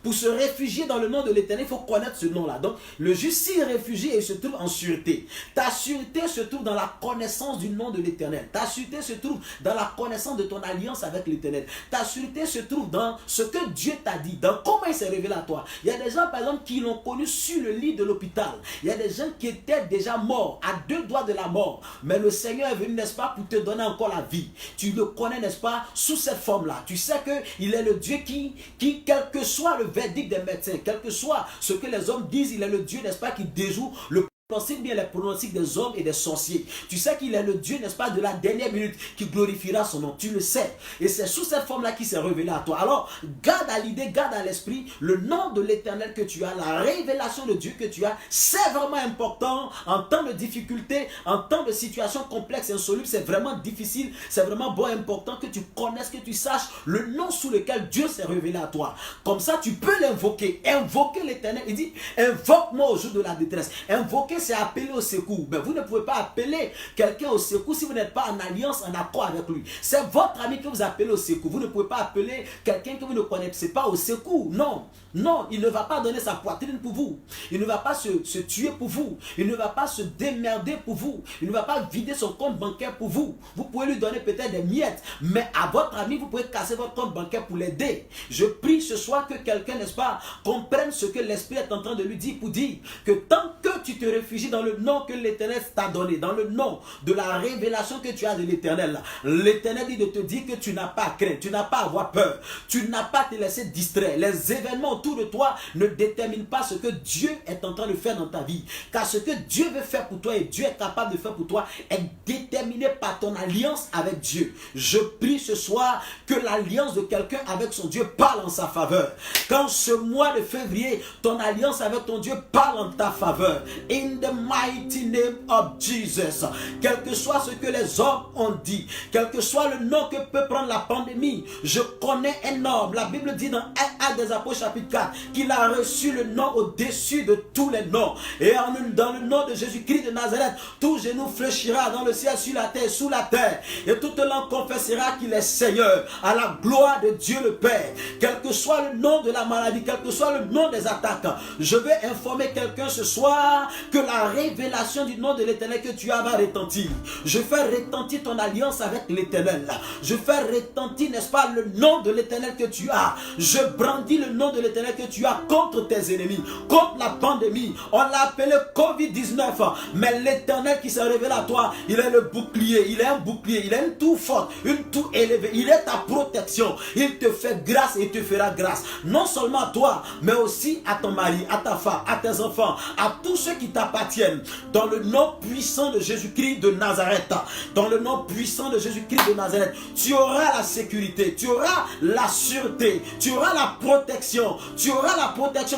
Pour se réfugier dans le nom de l'Éternel, il faut connaître ce nom-là. Donc, le juste s'y réfugie et il se trouve en sûreté. Ta sûreté se trouve dans la connaissance du nom de l'Éternel. Ta sûreté se trouve dans la connaissance de ton alliance avec l'Éternel. Ta sûreté se trouve dans ce que Dieu t'a dit, dans comment il s'est révélé à toi. Il y a des gens, par exemple, qui l'ont connu sur le lit de l'hôpital. Il y a des gens qui étaient déjà morts, à 2 doigts de la mort. Mais le Seigneur est venu, n'est-ce pas, pour te donner encore la vie. Tu le connais, n'est-ce pas, sous cette forme-là. Tu sais qu'il est le Dieu qui, quel que soit le verdict des médecins, quel que soit ce que les hommes disent, il est le Dieu, n'est-ce pas, qui déjoue le pronostic, bien les pronostics des hommes et des sorciers. Tu sais qu'il est le Dieu, n'est-ce pas, de la dernière minute qui glorifiera son nom. Tu le sais. Et c'est sous cette forme-là qu'il s'est révélé à toi. Alors, garde à l'idée, garde à l'esprit le nom de l'Éternel que tu as, la révélation de Dieu que tu as. C'est vraiment important en temps de difficulté, en temps de situation complexe et insoluble. C'est vraiment difficile. C'est vraiment bon, important que tu connaisses, que tu saches le nom sous lequel Dieu s'est révélé à toi. Comme ça, tu peux l'invoquer. Invoquer l'Éternel. Il dit, invoque-moi au jour de la détresse. Invoquer, c'est appeler au secours. Mais vous ne pouvez pas appeler quelqu'un au secours si vous n'êtes pas en alliance, en accord avec lui. C'est votre ami que vous appelez au secours. Vous ne pouvez pas appeler quelqu'un que vous ne connaissez pas au secours. Non. Non, il ne va pas donner sa poitrine pour vous. Il ne va pas se tuer pour vous. Il ne va pas se démerder pour vous. Il ne va pas vider son compte bancaire pour vous. Vous pouvez lui donner peut-être des miettes, mais à votre ami, vous pouvez casser votre compte bancaire pour l'aider. Je prie ce soir que quelqu'un, n'est-ce pas, comprenne ce que l'Esprit est en train de lui dire pour dire que tant que tu te réfugies dans le nom que l'Éternel t'a donné, dans le nom de la révélation que tu as de l'Éternel, l'Éternel dit de te dire que tu n'as pas à craindre, tu n'as pas à avoir peur, tu n'as pas à te laisser distraire. Les événements autour de toi ne déterminent pas ce que Dieu est en train de faire dans ta vie. Car ce que Dieu veut faire pour toi et Dieu est capable de faire pour toi est déterminé par ton alliance avec Dieu. Je prie ce soir que l'alliance de quelqu'un avec son Dieu parle en sa faveur. Quand ce mois de février, ton alliance avec ton Dieu parle en ta faveur. In the mighty name of Jesus. Quel que soit ce que les hommes ont dit, quel que soit le nom que peut prendre la pandémie, je connais un homme. La Bible dit dans 1 Actes des Apôtres chapitre 4, qu'il a reçu le nom au-dessus de tous les noms. Et dans le nom de Jésus-Christ de Nazareth, tout genou fléchira dans le ciel, sur la terre, sous la terre. Et toute langue confessera qu'il est Seigneur, à la gloire de Dieu le Père. Quel que soit le nom de la maladie, quel que soit le nom des attaques, je vais informer quelqu'un ce soir que la révélation du nom de l'Éternel que tu as va retentir. Je fais retentir ton alliance avec l'Éternel. Je fais retentir, n'est-ce pas, le nom de l'Éternel que tu as. Je brandis le nom de l'Éternel que tu as contre tes ennemis, contre la pandémie. On l'a appelé COVID-19, mais l'Éternel qui s'est révélé à toi, il est le bouclier, il est un bouclier, il est une tour forte, une tour élevée, il est ta protection. Il te fait grâce et il te fera grâce. Non seulement à toi, mais aussi à ton mari, à ta femme, à tes enfants, à tous ceux qui t'appartiennent. Dans le nom puissant de Jésus-Christ de Nazareth, dans le nom puissant de Jésus-Christ de Nazareth, tu auras la sécurité, tu auras la sûreté, tu auras la protection,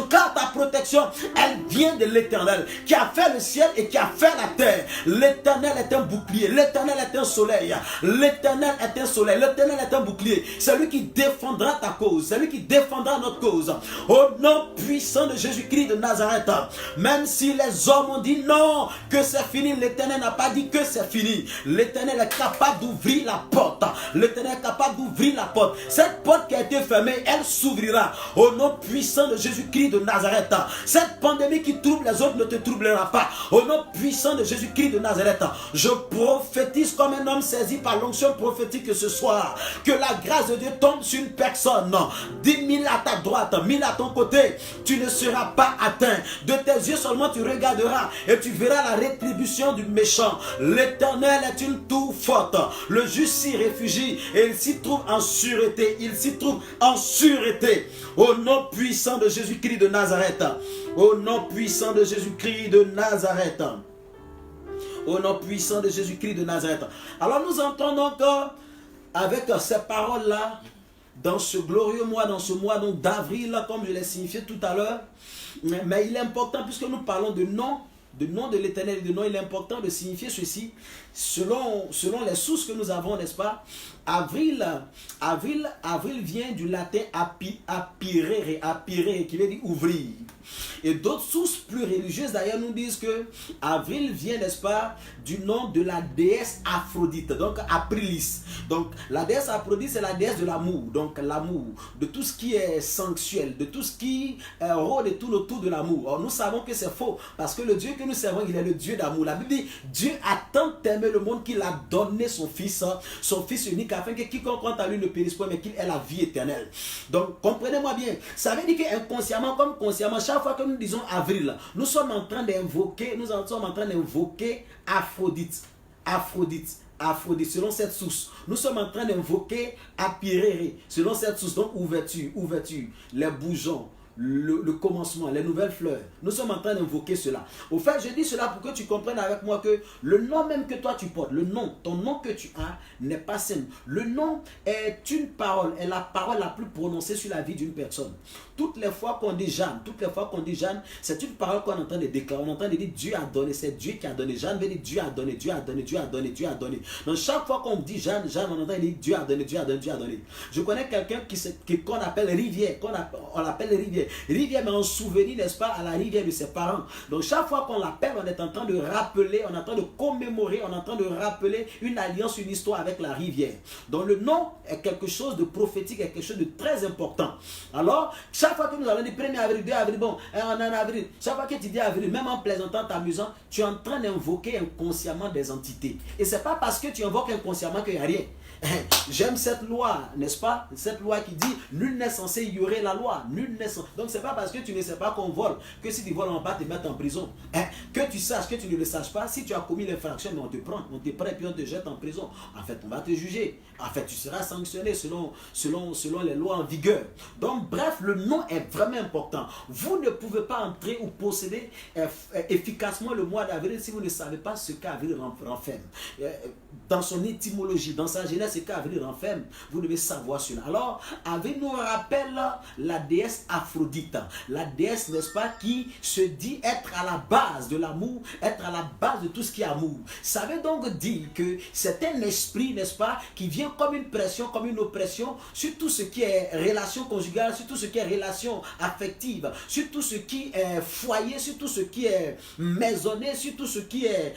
car ta protection, elle vient de l'Éternel, qui a fait le ciel et qui a fait la terre. L'Éternel est un bouclier, l'Éternel est un soleil, l'Éternel est un soleil, l'Éternel est un bouclier. C'est lui qui défendra ta cause, c'est lui qui défendra notre cause. Au nom puissant de Jésus-Christ de Nazareth, même si les hommes ont dit non, que c'est fini, l'Éternel n'a pas dit que c'est fini. L'Éternel est capable d'ouvrir la porte. L'Éternel est capable d'ouvrir la porte. Cette porte qui a été fermée, elle s'ouvrira. Au nom puissant de Jésus-Christ de Nazareth. Cette pandémie qui trouble les autres ne te troublera pas. Au nom puissant de Jésus-Christ de Nazareth, je prophétise comme un homme saisi par l'onction prophétique ce soir, que la grâce de Dieu tombe sur une personne. 10 000 à ta droite, 1000 à ton côté, tu ne seras pas atteint. De tes yeux seulement tu regarderas et tu verras la rétribution du méchant. L'Éternel est une tour forte. Le juste s'y réfugie et il s'y trouve en sûreté. Il s'y trouve en sûreté. Au nom puissant de Jésus-Christ de Nazareth. Au nom puissant de Jésus-Christ de Nazareth. Au nom puissant de Jésus-Christ de Nazareth. Alors nous entrons donc avec ces paroles-là dans ce glorieux mois, dans ce mois d'avril, comme je l'ai signifié tout à l'heure. Mais il est important, puisque nous parlons de nom de l'Éternel, de nom, il est important de signifier ceci, selon les sources que nous avons, n'est-ce pas? Avril vient du latin apirere, qui veut dire ouvrir. Et d'autres sources plus religieuses d'ailleurs nous disent que Avril vient, n'est-ce pas, du nom de la déesse Aphrodite, donc Aprilis. Donc la déesse Aphrodite, c'est la déesse de l'amour, donc l'amour, de tout ce qui est sensuel, de tout ce qui rôde et tout autour de l'amour. Or nous savons que c'est faux, parce que le Dieu que nous servons, il est le Dieu d'amour. La Bible dit, Dieu a tant aimé le monde qu'il a donné son Fils unique, afin que quiconque croit à lui ne périsse pas, mais qu'il ait la vie éternelle. Donc comprenez-moi bien, ça veut dire qu'inconsciemment comme consciemment, chaque fois que nous disons avril, nous sommes en train d'invoquer, Aphrodite, selon cette source. Nous sommes en train d'invoquer Apirere, selon cette source. Donc ouverture, les bourgeons, le commencement, les nouvelles fleurs. Nous sommes en train d'invoquer cela. Au fait, je dis cela pour que tu comprennes avec moi que le nom même que toi tu portes, ton nom que tu as n'est pas simple. Le nom est une parole, est la parole la plus prononcée sur la vie d'une personne. Toutes les fois qu'on dit Jeanne, c'est une parole qu'on est en train de déclarer. On est en train de dire Dieu a donné, c'est Dieu qui a donné. Jeanne veut dire Dieu a donné, Dieu a donné, Dieu a donné, Dieu a donné. Donc chaque fois qu'on dit Jeanne, on est en train de dire Dieu a donné, Dieu a donné, Dieu a donné. Je connais quelqu'un qu'on appelle Rivière, on l'appelle Rivière. Rivière, mais en souvenir, n'est-ce pas, à la rivière de ses parents. Donc chaque fois qu'on l'appelle, on est en train de rappeler, on est en train de commémorer, on est en train de rappeler une alliance, une histoire avec la rivière. Donc le nom est quelque chose de prophétique, est quelque chose de très important. Alors, chaque fois que nous allons dire 1er avril, 2 avril, bon, on est en avril, chaque fois que tu dis avril, même en plaisantant, t'amusant, tu es en train d'invoquer inconsciemment des entités. Et c'est pas parce que tu invoques inconsciemment qu'il n'y a rien. J'aime cette loi, n'est-ce pas? Cette loi qui dit nul n'est censé ignorer la loi. Nul n'est censé... Donc c'est pas parce que tu ne sais pas qu'on vole que si tu voles on va te mettre en prison. Que tu saches, que tu ne le saches pas, si tu as commis l'infraction, mais on te prend et puis on te jette en prison. En fait, on va te juger. En fait, tu seras sanctionné selon les lois en vigueur. Donc bref, le nom est vraiment important. Vous ne pouvez pas entrer ou posséder efficacement le mois d'avril si vous ne savez pas ce qu'avril renferme. Dans son étymologie, dans sa genèse malgré ce qu'Avril renferme, vous devez savoir cela. Alors, Avril nous rappelle la déesse Aphrodite, la déesse, n'est-ce pas, qui se dit être à la base de l'amour, être à la base de tout ce qui est amour. Ça veut donc dire que c'est un esprit, n'est-ce pas, qui vient comme une pression, comme une oppression sur tout ce qui est relation conjugale, sur tout ce qui est relation affective, sur tout ce qui est foyer, sur tout ce qui est maisonné, sur tout ce qui est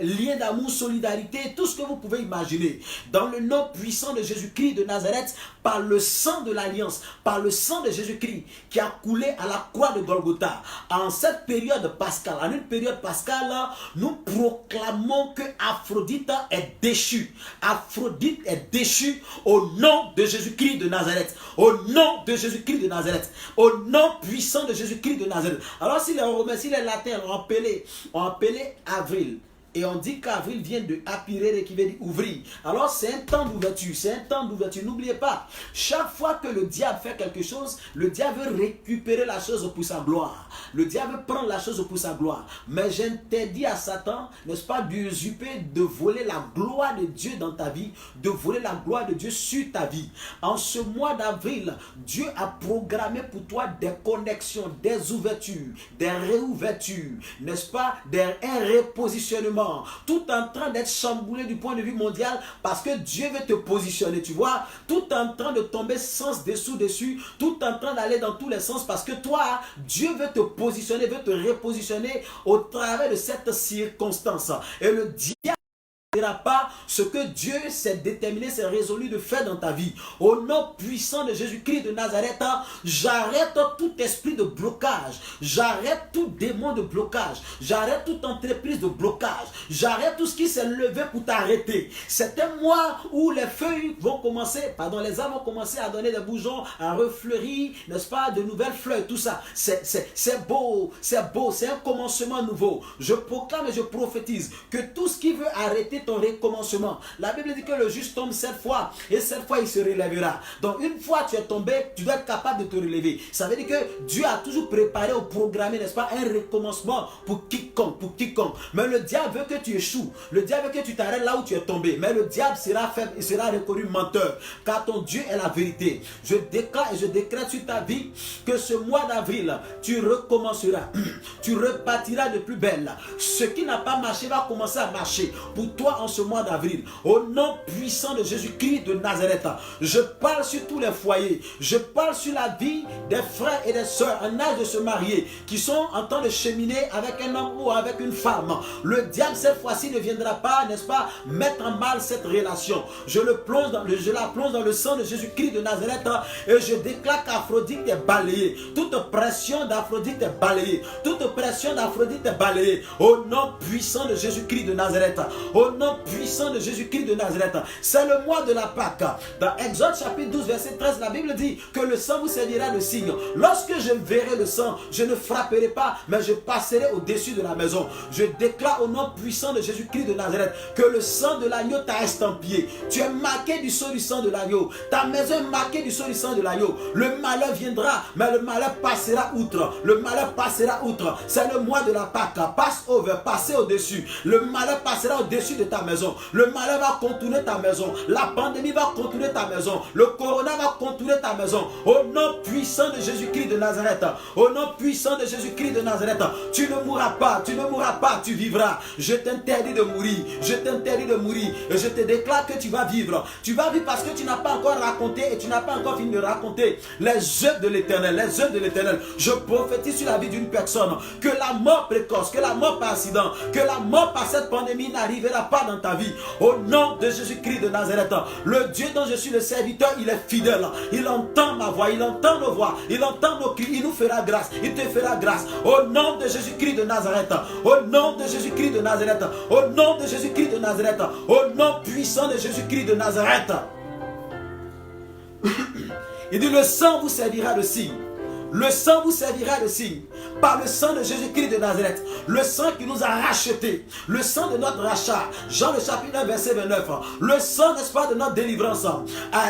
lien d'amour, solidarité, tout ce que vous pouvez imaginer. Dans le nom puissant de Jésus-Christ de Nazareth, par le sang de l'alliance, par le sang de Jésus-Christ qui a coulé à la croix de Golgotha, en cette période pascale, en une période pascale, nous proclamons que Aphrodite est déchue. Aphrodite est déchue au nom de Jésus-Christ de Nazareth. Au nom de Jésus-Christ de Nazareth. Au nom puissant de Jésus-Christ de Nazareth. Alors si les Romains, si les Latins ont appelé Avril, et on dit qu'Avril vient de apirere qui veut dire ouvrir. Alors c'est un temps d'ouverture, c'est un temps d'ouverture. N'oubliez pas, chaque fois que le diable fait quelque chose, le diable veut récupérer la chose pour sa gloire. Le diable veut prendre la chose pour sa gloire. Mais j'interdis à Satan, n'est-ce pas, d'usurper, de voler la gloire de Dieu dans ta vie, de voler la gloire de Dieu sur ta vie. En ce mois d'avril, Dieu a programmé pour toi des connexions, des ouvertures, des réouvertures, n'est-ce pas, un repositionnement. Tout en train d'être chamboulé du point de vue mondial parce que Dieu veut te positionner, tu vois, tout en train de tomber sens dessous dessus, tout en train d'aller dans tous les sens parce que toi, Dieu veut te positionner, veut te repositionner au travers de cette circonstance. Et le diable ne dira pas ce que Dieu s'est déterminé, s'est résolu de faire dans ta vie. Au nom puissant de Jésus-Christ de Nazareth, j'arrête tout esprit de blocage, j'arrête tout démon de blocage, j'arrête toute entreprise de blocage, j'arrête tout ce qui s'est levé pour t'arrêter. C'est un mois où les feuilles vont commencer, les arbres vont commencer à donner des bourgeons, à refleurir, n'est-ce pas, de nouvelles fleurs, tout ça. C'est beau, c'est un commencement nouveau. Je proclame et je prophétise que tout ce qui veut arrêter ton recommencement. La Bible dit que le juste tombe 7 fois et 7 fois il se relèvera. Donc une fois tu es tombé, tu dois être capable de te relever. Ça veut dire que Dieu a toujours préparé ou programmé, n'est-ce pas, un recommencement pour quiconque, Mais le diable veut que tu échoues. Le diable veut que tu t'arrêtes là où tu es tombé. Mais le diable sera faible, il sera reconnu menteur. Car ton Dieu est la vérité. Je déclare et je décrète sur ta vie que ce mois d'avril, tu recommenceras. Tu repartiras de plus belle. Ce qui n'a pas marché va commencer à marcher. Pour toi, en ce mois d'avril, au nom puissant de Jésus-Christ de Nazareth, je parle sur tous les foyers, je parle sur la vie des frères et des sœurs en âge de se marier, qui sont en train de cheminer avec un homme ou avec une femme. Le diable cette fois-ci ne viendra pas, n'est-ce pas, mettre en mal cette relation. Je la plonge dans le sang de Jésus-Christ de Nazareth et je déclare qu'Aphrodite est balayée. Toute pression d'Aphrodite est balayée. Toute pression d'Aphrodite est balayée. Au nom puissant de Jésus-Christ de Nazareth. Au nom puissant de Jésus-Christ de Nazareth. C'est le mois de la Pâque. Dans Exode chapitre 12 verset 13, la Bible dit que le sang vous servira de signe. Lorsque je verrai le sang, je ne frapperai pas, mais je passerai au-dessus de la maison. Je déclare au nom puissant de Jésus-Christ de Nazareth que le sang de l'agneau t'a estampillé. Tu es marqué du sceau du sang de l'agneau. Ta maison est marquée du sceau du sang de l'agneau. Le malheur viendra, mais le malheur passera outre. Le malheur passera outre. C'est le mois de la Pâque. Passe over, passez au-dessus. Le malheur passera au-dessus de ta maison. Le malheur va contourner ta maison. La pandémie va contourner ta maison. Le corona va contourner ta maison. Au nom puissant de Jésus-Christ de Nazareth. Au nom puissant de Jésus-Christ de Nazareth. Tu ne mourras pas. Tu ne mourras pas. Tu vivras. Je t'interdis de mourir. Je t'interdis de mourir. Et je te déclare que tu vas vivre. Tu vas vivre parce que tu n'as pas encore raconté et tu n'as pas encore fini de raconter les œuvres de l'Éternel. Les œuvres de l'Éternel. Je prophétise sur la vie d'une personne que la mort précoce, que la mort par accident, que la mort par cette pandémie n'arrivera pas dans ta vie. Au nom de Jésus-Christ de Nazareth. Le Dieu dont je suis le serviteur, il est fidèle. Il entend ma voix, il entend nos voix, il entend nos cris, il nous fera grâce, il te fera grâce. Au nom de Jésus-Christ de Nazareth. Au nom de Jésus-Christ de Nazareth. Au nom de Jésus-Christ de Nazareth. Au nom puissant de Jésus-Christ de Nazareth. Il dit, le sang vous servira de signe. Le sang vous servira de signe. Par le sang de Jésus-Christ de Nazareth. Le sang qui nous a rachetés. Le sang de notre rachat. Jean le chapitre 1 verset 29. Le sang, n'est-ce pas, de notre délivrance.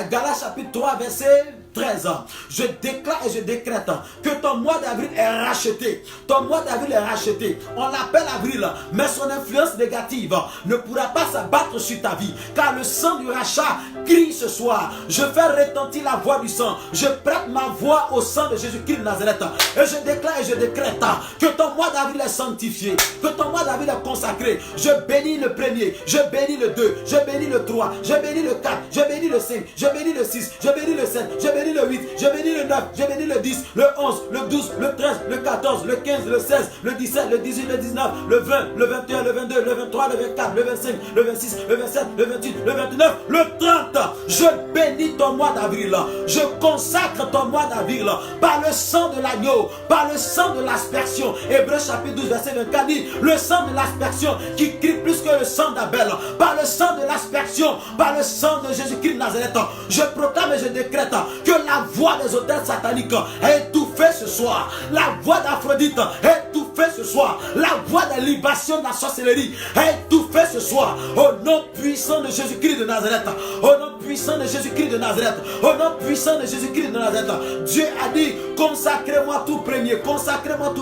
Galates chapitre 3 verset 13. Je déclare et je décrète que ton mois d'avril est racheté. Ton mois d'avril est racheté. On l'appelle avril, mais son influence négative ne pourra pas s'abattre sur ta vie. Car le sang du rachat crie ce soir. Je fais retentir la voix du sang. Je prête ma voix au sang de Jésus-Christ de Nazareth. Et je déclare et je décrète que ton mois d'avril est sanctifié. Que ton mois d'avril est consacré. Je bénis le premier. Je bénis le 2. Je bénis le 3. Je bénis le 4. Je bénis le 5. Je bénis le 6. Je bénis le 7. Je bénis le 8. Je bénis le 9. Je bénis le 10. Le 11. Le 12. Le 13. Le 14. Le 15. Le 16. Le 17. Le 18. Le 19. Le 20. Le 21. Le 22. Le 23. Le 24. Le 25. Le 26. Le 27. Le 28. Le 29. Le 30. Je bénis ton mois d'avril. Je consacre ton mois d'avril par le sang de l'agneau, par le sang de l'aspersion. Hébreux chapitre 12 verset 24 dit: le sang de l'aspersion qui crie plus que le sang d'Abel, par le sang de l'aspersion, par le sang de Jésus-Christ de Nazareth. Je proclame et je décrète que la voix des autels sataniques est étouffée ce soir. La voix d'Aphrodite est étouffée ce soir. La voix des libations de la sorcellerie est étouffée ce soir. Au nom puissant de Jésus-Christ de Nazareth. Au nom puissant de Jésus-Christ de Nazareth. Au nom puissant de Jésus-Christ de Nazareth. Dieu a dit: consacrez-moi tout premier. Consacrez-moi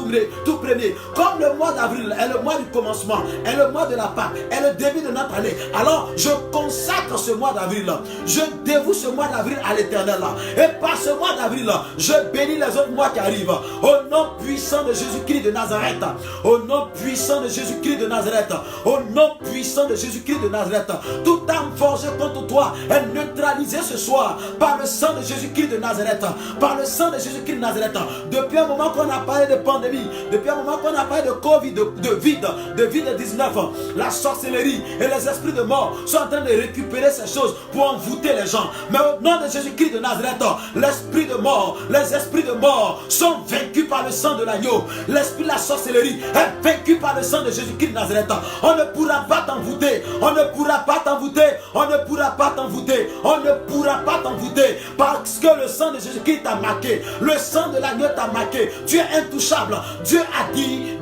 tout premier. Comme le mois d'avril est le mois du commencement, est le mois de la Pâque, est le début de notre année. Alors je consacre ce mois d'avril. Je dévoue ce mois d'avril à l'Éternel. Et par ce mois d'avril, je bénis les autres mois qui arrivent. Au nom puissant de Jésus-Christ de Nazareth. Au nom puissant de Jésus-Christ de Nazareth. Au nom puissant de Jésus-Christ de Nazareth. Toute âme forgée contre toi est neutralisée ce soir par le sang de Jésus-Christ de Nazareth. Par le sang de Jésus-Christ de Nazareth. Depuis un moment qu'on a parlé de pandémie, depuis un moment qu'on a parlé de Covid, de vide-19, la sorcellerie et les esprits de mort sont en train de récupérer ces choses pour envoûter les gens. Mais au nom de Jésus-Christ de Nazareth, l'esprit de mort, les esprits de mort sont vaincus par le sang de l'agneau. L'esprit de la sorcellerie est vaincu par le sang de Jésus-Christ de Nazareth. On ne pourra pas t'envoûter. On ne pourra pas t'envoûter. On ne pourra pas t'envoûter. On ne pourra pas t'envoûter parce que le sang de Jésus-Christ t'a marqué. Le sang de l'agneau t'a marqué. Tu es intouchable. Dieu a dit,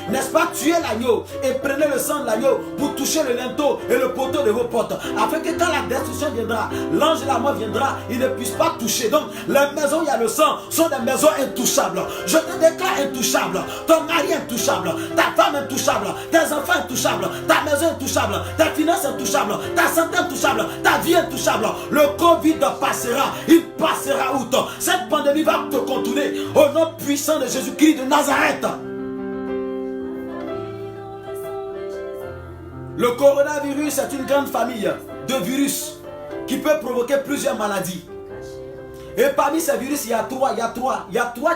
n'est-ce pas, tuez l'agneau et prenez le sang de l'agneau pour toucher le linteau et le poteau de vos portes, afin que quand la destruction viendra, l'ange de la mort viendra, il ne puisse pas toucher. Donc les maisons où il y a le sang sont des maisons intouchables. Je te déclare intouchable. Ton mari intouchable, ta femme intouchable, tes enfants intouchables, ta maison intouchable, ta finance intouchable, ta santé intouchable, ta vie intouchable. Le Covid passera, il passera outre. Cette pandémie va te contourner au nom puissant de Jésus-Christ de Nazareth. Le coronavirus est une grande famille de virus qui peut provoquer plusieurs maladies. Et parmi ces virus, il y a trois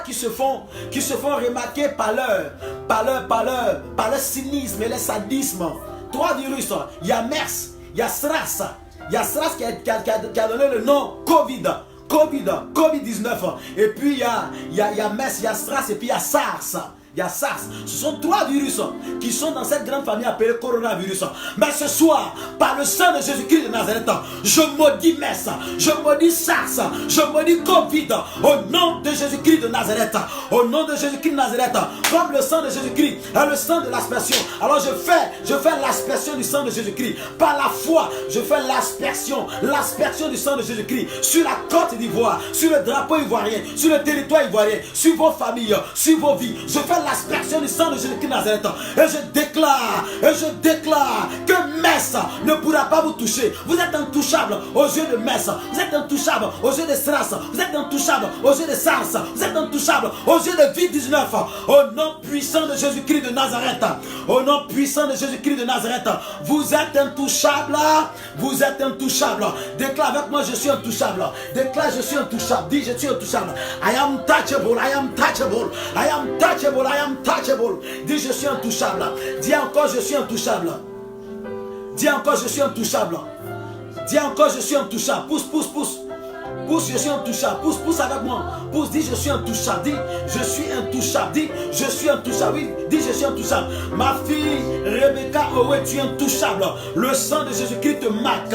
qui se font remarquer par leur cynisme et le sadisme. 3 virus. Il y a MERS, il y a SRAS. Il y a SRAS qui a donné le nom Covid-19. Et puis il y a MERS, il y a SRAS et puis il y a SARS. Il y a SARS. Ce sont 3 virus qui sont dans cette grande famille appelée coronavirus. Mais ce soir, par le sang de Jésus-Christ de Nazareth, je maudis MERS, je maudis SARS, je maudis Covid au nom de Jésus-Christ de Nazareth. Au nom de Jésus-Christ de Nazareth, comme le sang de Jésus-Christ est le sang de l'aspersion. Alors je fais l'aspersion du sang de Jésus-Christ. Par la foi, je fais l'aspersion du sang de Jésus-Christ sur la côte d'Ivoire, sur le drapeau ivoirien, sur le territoire ivoirien, sur vos familles, sur vos vies. Je fais l'aspersion du sang de Jésus-Christ de Nazareth. Et je déclare que MERS ne pourra pas vous toucher. Vous êtes intouchable aux yeux de MERS. Vous êtes intouchable aux yeux de SRAS. Vous êtes intouchable aux yeux de SARS. Vous êtes intouchable aux yeux de Covid-19. Au nom puissant de Jésus-Christ de Nazareth. Au nom puissant de Jésus-Christ de Nazareth. Vous êtes intouchable. Vous êtes intouchable. Déclare avec moi: je suis intouchable. Déclare: je suis intouchable. Dis: je suis intouchable. I am touchable. I am touchable. I am touchable. I am touchable. Dis: je suis intouchable. Dis encore: je suis intouchable. Dis encore: je suis intouchable. Dis encore: je suis intouchable. Pousse. Pousse, je suis intouchable. Pousse avec moi. Pousse, dis: je suis intouchable. Dis: je suis intouchable. Dis: je suis intouchable. Oui, dis: je suis intouchable. Ma fille Rebecca Owe, tu es intouchable. Le sang de Jésus-Christ te marque.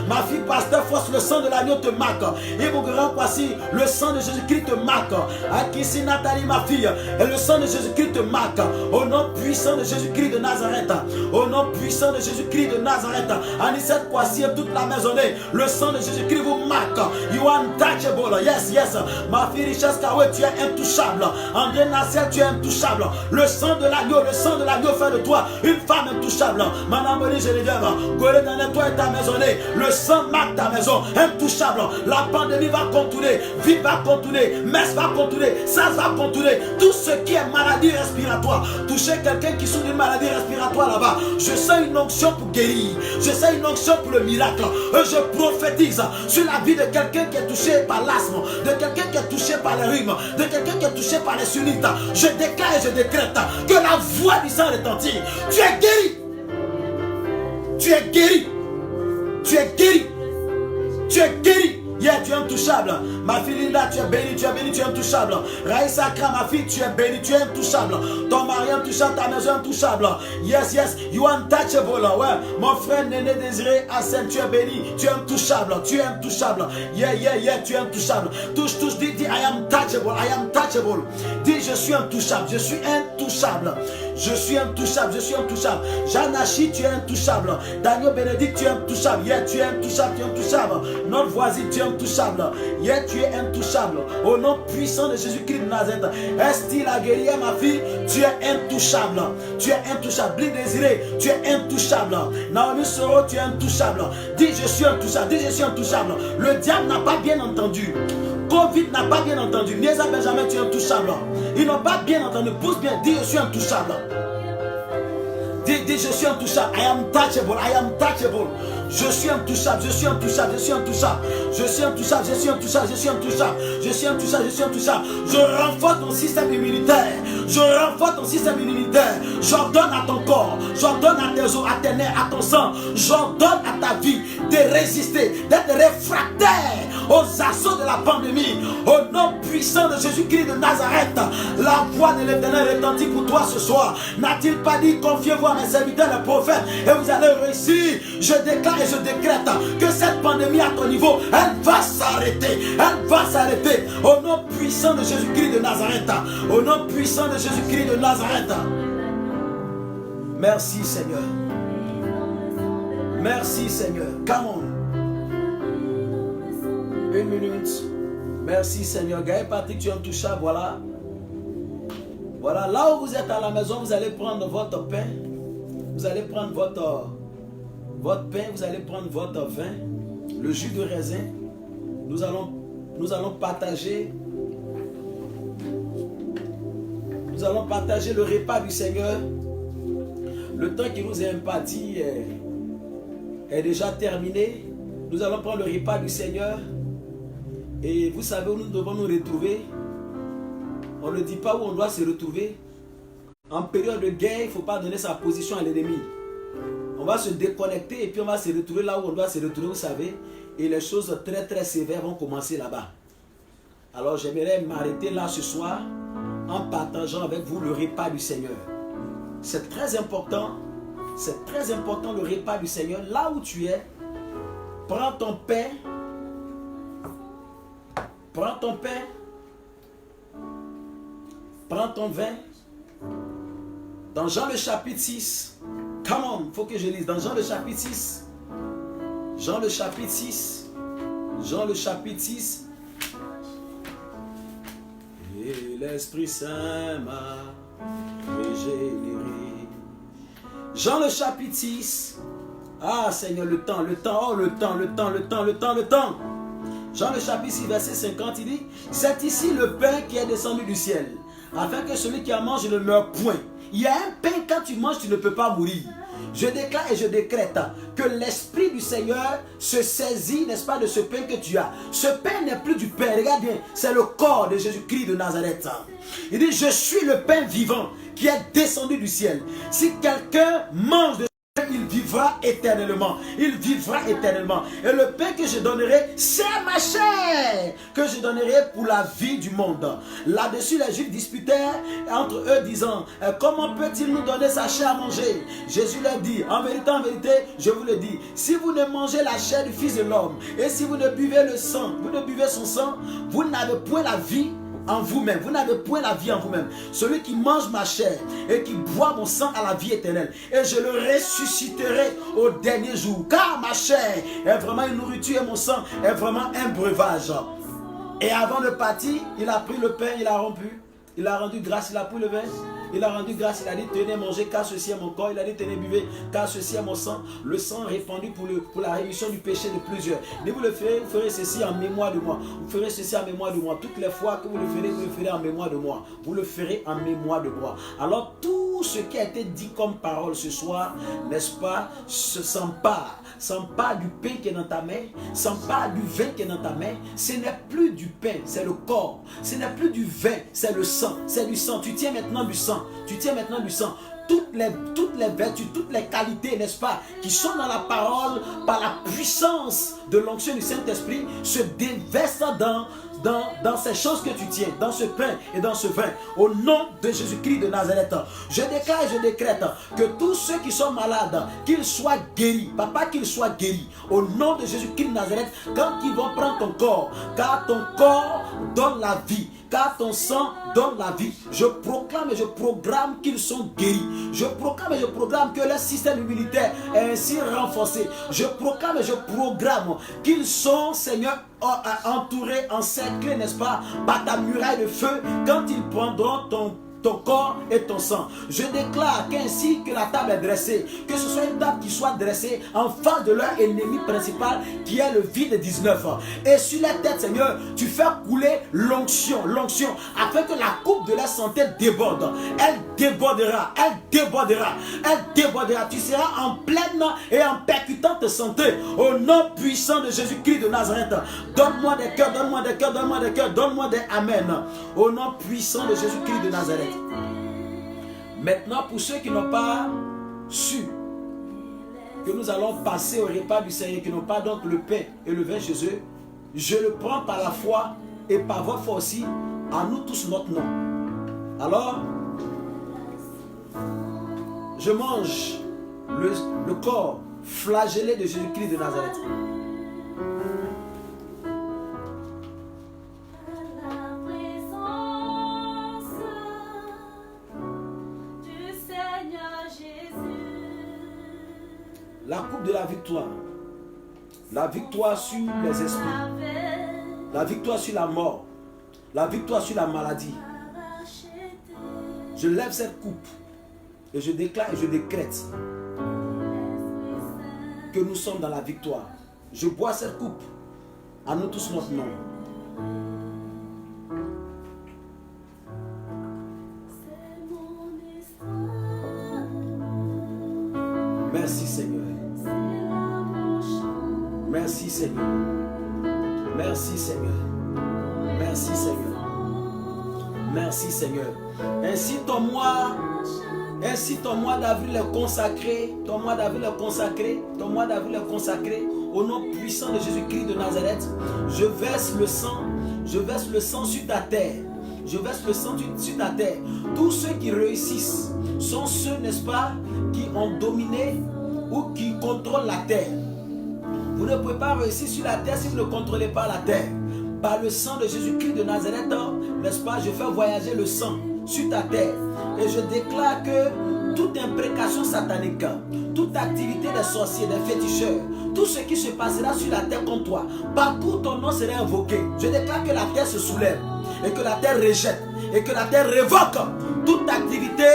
Ma fille Pasteur Force, le sang de l'agneau te marque. Et mon grand Passy, le sang de Jésus-Christ te marque. Akissi Nathalie, ma fille, et le sang de Jésus-Christ te marque. Au nom puissant de Jésus-Christ de Nazareth. Au nom puissant de Jésus-Christ de Nazareth. Anisette Kwasi et toute la maisonnée, le sang de Jésus-Christ vous marque. You are untouchable. Yes, yes. Ma fille Richesse Kawe, tu es intouchable. André Nassel, tu es intouchable. Le sang de l'agneau fait de toi une femme intouchable. Madame Marie Geneviève, Gorée Daniel, toi et ta maisonnée. Le sang marque ta maison, intouchable. La pandémie va continuer, vie va continuer, messe va continuer, ça va continuer. Tout ce qui est maladie respiratoire. Touchez quelqu'un qui souffre d'une maladie respiratoire là-bas. Je sens une onction pour guérir. Je sens une onction pour le miracle. Je prophétise sur la vie de quelqu'un qui est touché par l'asthme, de quelqu'un qui est touché par les rhumes, de quelqu'un qui est touché par les sunnites. Je déclare et je décrète que la voix du sang retentit. Tu es guéri. Tu es guéri. Tu es guéri. Tu es guéri. Yeah, tu es intouchable. Ma fille Linda, tu es bénie, tu es bénie, tu es intouchable. Raïssa Akra, ma fille, tu es bénie, tu es intouchable. Ton mari intouchable, ta maison intouchable. Yes, yes, you are untouchable. Ouais, mon frère Néné Désiré Hassan, tu es béni, tu es intouchable, tu es intouchable. Yeah, yeah, yeah, tu es intouchable. Touche, touche, dis, I am touchable, I am touchable. Dis, je suis intouchable, je suis intouchable. Je suis intouchable, je suis intouchable. Jeanne Hachi, tu es intouchable. Daniel Bénédicte, tu es intouchable. Yeah, tu es intouchable, tu es intouchable. Notre voisine, tu es intouchable. Yeah, tu es intouchable. Au nom puissant de Jésus-Christ de Nazareth. Est-il la guerrière, ma fille? Tu es intouchable. Tu es intouchable. Bli Désiré, tu es intouchable. Naomi Soro, tu es intouchable. Dis, je suis intouchable. Dis, je suis intouchable. Le diable n'a pas bien entendu. Covid n'a pas bien entendu. Niesa Benjamin, tu es intouchable. Ils n'ont pas bien entendu. Pousse bien. Dis, je suis intouchable. Dis, je suis intouchable. I am touchable. I am touchable. Je suis intouchable. Je suis intouchable. Je suis intouchable. Je suis intouchable. Je suis intouchable. Je suis intouchable. Je suis intouchable. Je suis intouchable. Je renforce ton système immunitaire. Je renforce ton système immunitaire. J'ordonne à ton corps. J'ordonne à tes os, à tes nerfs, à ton sang. J'ordonne à ta vie de résister, d'être réfractaire aux assauts de la pandémie. Au nom puissant de Jésus-Christ de Nazareth, la voix de l'Éternel retentit pour toi ce soir. N'a-t-il pas dit, confiez-vous à mes serviteurs les prophètes et vous allez réussir? Je déclare et je décrète que cette pandémie à ton niveau, elle va s'arrêter. Elle va s'arrêter. Au nom puissant de Jésus-Christ de Nazareth. Au nom puissant de Jésus-Christ de Nazareth. Merci Seigneur. Merci Seigneur. Come on. 1 minute. Merci Seigneur. Gaël Patrick, tu es intouchable. Voilà. Voilà. Là où vous êtes à la maison, vous allez prendre votre pain. Vous allez prendre votre pain. Vous allez prendre votre vin. Le jus de raisin. Nous allons partager. Nous allons partager le repas du Seigneur. Le temps qui nous est imparti est déjà terminé. Nous allons prendre le repas du Seigneur. Et vous savez où nous devons nous retrouver. On ne dit pas où on doit se retrouver. En période de guerre, il ne faut pas donner sa position à l'ennemi. On va se déconnecter et puis on va se retrouver là où on doit se retrouver, vous savez. Et les choses très très sévères vont commencer là-bas. Alors j'aimerais m'arrêter là ce soir en partageant avec vous le repas du Seigneur. C'est très important le repas du Seigneur. Là où tu es, prends ton pain. Prends ton pain. Prends ton vin. Dans Jean le chapitre 6. Come on, il faut que je lise. Dans Jean le chapitre 6. Jean le chapitre 6. Jean le chapitre 6. Et l'Esprit Saint m'a régénéré. Jean le chapitre 6. Ah Seigneur, le temps. Oh le temps. Jean le chapitre 6, verset 50, il dit, c'est ici le pain qui est descendu du ciel, afin que celui qui en mange ne meure point. Il y a un pain, quand tu manges, tu ne peux pas mourir. Je déclare et je décrète que l'Esprit du Seigneur se saisit, n'est-ce pas, de ce pain que tu as. Ce pain n'est plus du pain, regarde bien, c'est le corps de Jésus-Christ de Nazareth. Il dit, je suis le pain vivant qui est descendu du ciel. Si quelqu'un mange de il vivra éternellement. Il vivra éternellement. Et le pain que je donnerai, c'est ma chair que je donnerai pour la vie du monde. Là-dessus, les Juifs disputèrent entre eux, disant, comment peut-il nous donner sa chair à manger? Jésus leur dit, en vérité, je vous le dis, si vous ne mangez la chair du Fils de l'homme, et si vous ne buvez le sang, vous ne buvez son sang, vous n'avez point la vie en vous-même. Vous n'avez point la vie en vous-même. Celui qui mange ma chair et qui boit mon sang a la vie éternelle. Et je le ressusciterai au dernier jour. Car ma chair est vraiment une nourriture et mon sang est vraiment un breuvage. Et avant de partir, il a pris le pain, il a rompu. Il a rendu grâce, il a pris le vin. Il a rendu grâce, il a dit tenez, mangez, car ceci est mon corps. Il a dit tenez, buvez, car ceci est mon sang. Le sang répandu pour la rémission du péché de plusieurs. Et vous le ferez, vous ferez ceci en mémoire de moi. Vous ferez ceci en mémoire de moi. Toutes les fois que vous le ferez en mémoire de moi. Vous le ferez en mémoire de moi. Alors tout ce qui a été dit comme parole ce soir, n'est-ce pas, se s'empare du pain qui est dans ta main, s'empare du vin qui est dans ta main. Ce n'est plus du pain, c'est le corps. Ce n'est plus du vin, c'est le sang. C'est du sang. Tu tiens maintenant du sang. Tu tiens maintenant du sang. Toutes les vertus, toutes les qualités, n'est-ce pas, qui sont dans la parole, par la puissance de l'onction du Saint-Esprit, se déversent dans ces choses que tu tiens, dans ce pain et dans ce vin, au nom de Jésus-Christ de Nazareth. Je déclare et je décrète que tous ceux qui sont malades, qu'ils soient guéris, papa, qu'ils soient guéris, au nom de Jésus-Christ de Nazareth, quand ils vont prendre ton corps, car ton corps donne la vie, car ton sang donne la vie. Je proclame et je programme qu'ils sont guéris. Je proclame et je programme que leur système immunitaire est ainsi renforcé. Je proclame et je programme qu'ils sont, Seigneur, entourés, encerclés, n'est-ce pas, par ta muraille de feu, quand ils prendront ton corps et ton sang. Je déclare qu'ainsi que la table est dressée, que ce soit une table qui soit dressée en face de leur ennemi principal qui est le vide-19. Et sur la tête, Seigneur, tu fais couler l'onction, afin que la coupe de la santé déborde. Elle débordera, elle débordera, elle débordera. Tu seras en pleine et en percutante santé au nom puissant de Jésus-Christ de Nazareth. Donne-moi des cœurs, donne-moi des cœurs, donne-moi des cœurs, donne-moi des amen. Au nom puissant de Jésus-Christ de Nazareth. Maintenant, pour ceux qui n'ont pas su que nous allons passer au repas du Seigneur, qui n'ont pas donc le pain et le vin chez eux, je le prends par la foi et par votre foi aussi, à nous tous notre nom. Alors, je mange le corps flagellé de Jésus-Christ de Nazareth. La coupe de la victoire. La victoire sur les esprits. La victoire sur la mort. La victoire sur la maladie. Je lève cette coupe et je déclare et je décrète que nous sommes dans la victoire. Je bois cette coupe. À nous tous notre nom. Merci Seigneur. Merci Seigneur. Merci Seigneur. Merci Seigneur. Merci Seigneur. Ainsi ton mois d'avril est consacré. Ton mois d'avril est consacré. Ton mois d'avril est consacré. Au nom puissant de Jésus-Christ de Nazareth, je verse le sang. Je verse le sang sur ta terre. Je verse le sang sur ta terre. Tous ceux qui réussissent sont ceux, n'est-ce pas, qui ont dominé ou qui contrôlent la terre. Vous ne pouvez pas réussir sur la terre si vous ne contrôlez pas la terre. Par le sang de Jésus-Christ de Nazareth, n'est-ce pas, je fais voyager le sang sur ta terre. Et je déclare que toute imprécation satanique, toute activité des sorciers, des féticheurs, tout ce qui se passera sur la terre contre toi, partout ton nom sera invoqué. Je déclare que la terre se soulève et que la terre rejette et que la terre révoque toute activité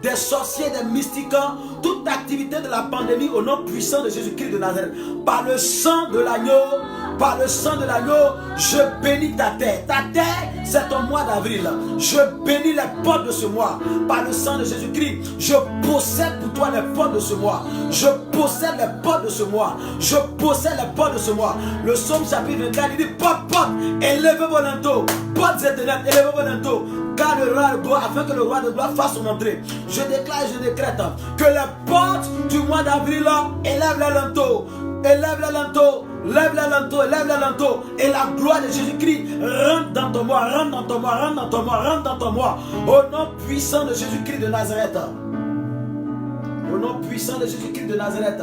des sorciers, des mystiques, toute activité de la pandémie au nom puissant de Jésus-Christ de Nazareth. Par le sang de l'agneau, par le sang de l'agneau, je bénis ta terre. Ta terre, c'est ton mois d'avril. Je bénis les portes de ce mois. Par le sang de Jésus-Christ, je possède pour toi les portes de ce mois. Je possède les portes de ce mois. Je possède les portes de ce mois. Le psaume chapitre 24, il dit, porte, élevez vos linteaux. Portes éternelles, élevez vos linteaux. Car le roi de gloire, afin que le roi de gloire fasse son entrée. Je déclare et je décrète que les portes du mois d'avril élèvent les linteaux. Élève les linteaux. Lève les linteaux, lève les linteaux. Et la gloire de Jésus-Christ rentre dans ton mois, rentre dans ton mois, rentre dans ton mois, rentre dans ton mois. Au nom puissant de Jésus-Christ de Nazareth. Au nom puissant de Jésus-Christ de Nazareth.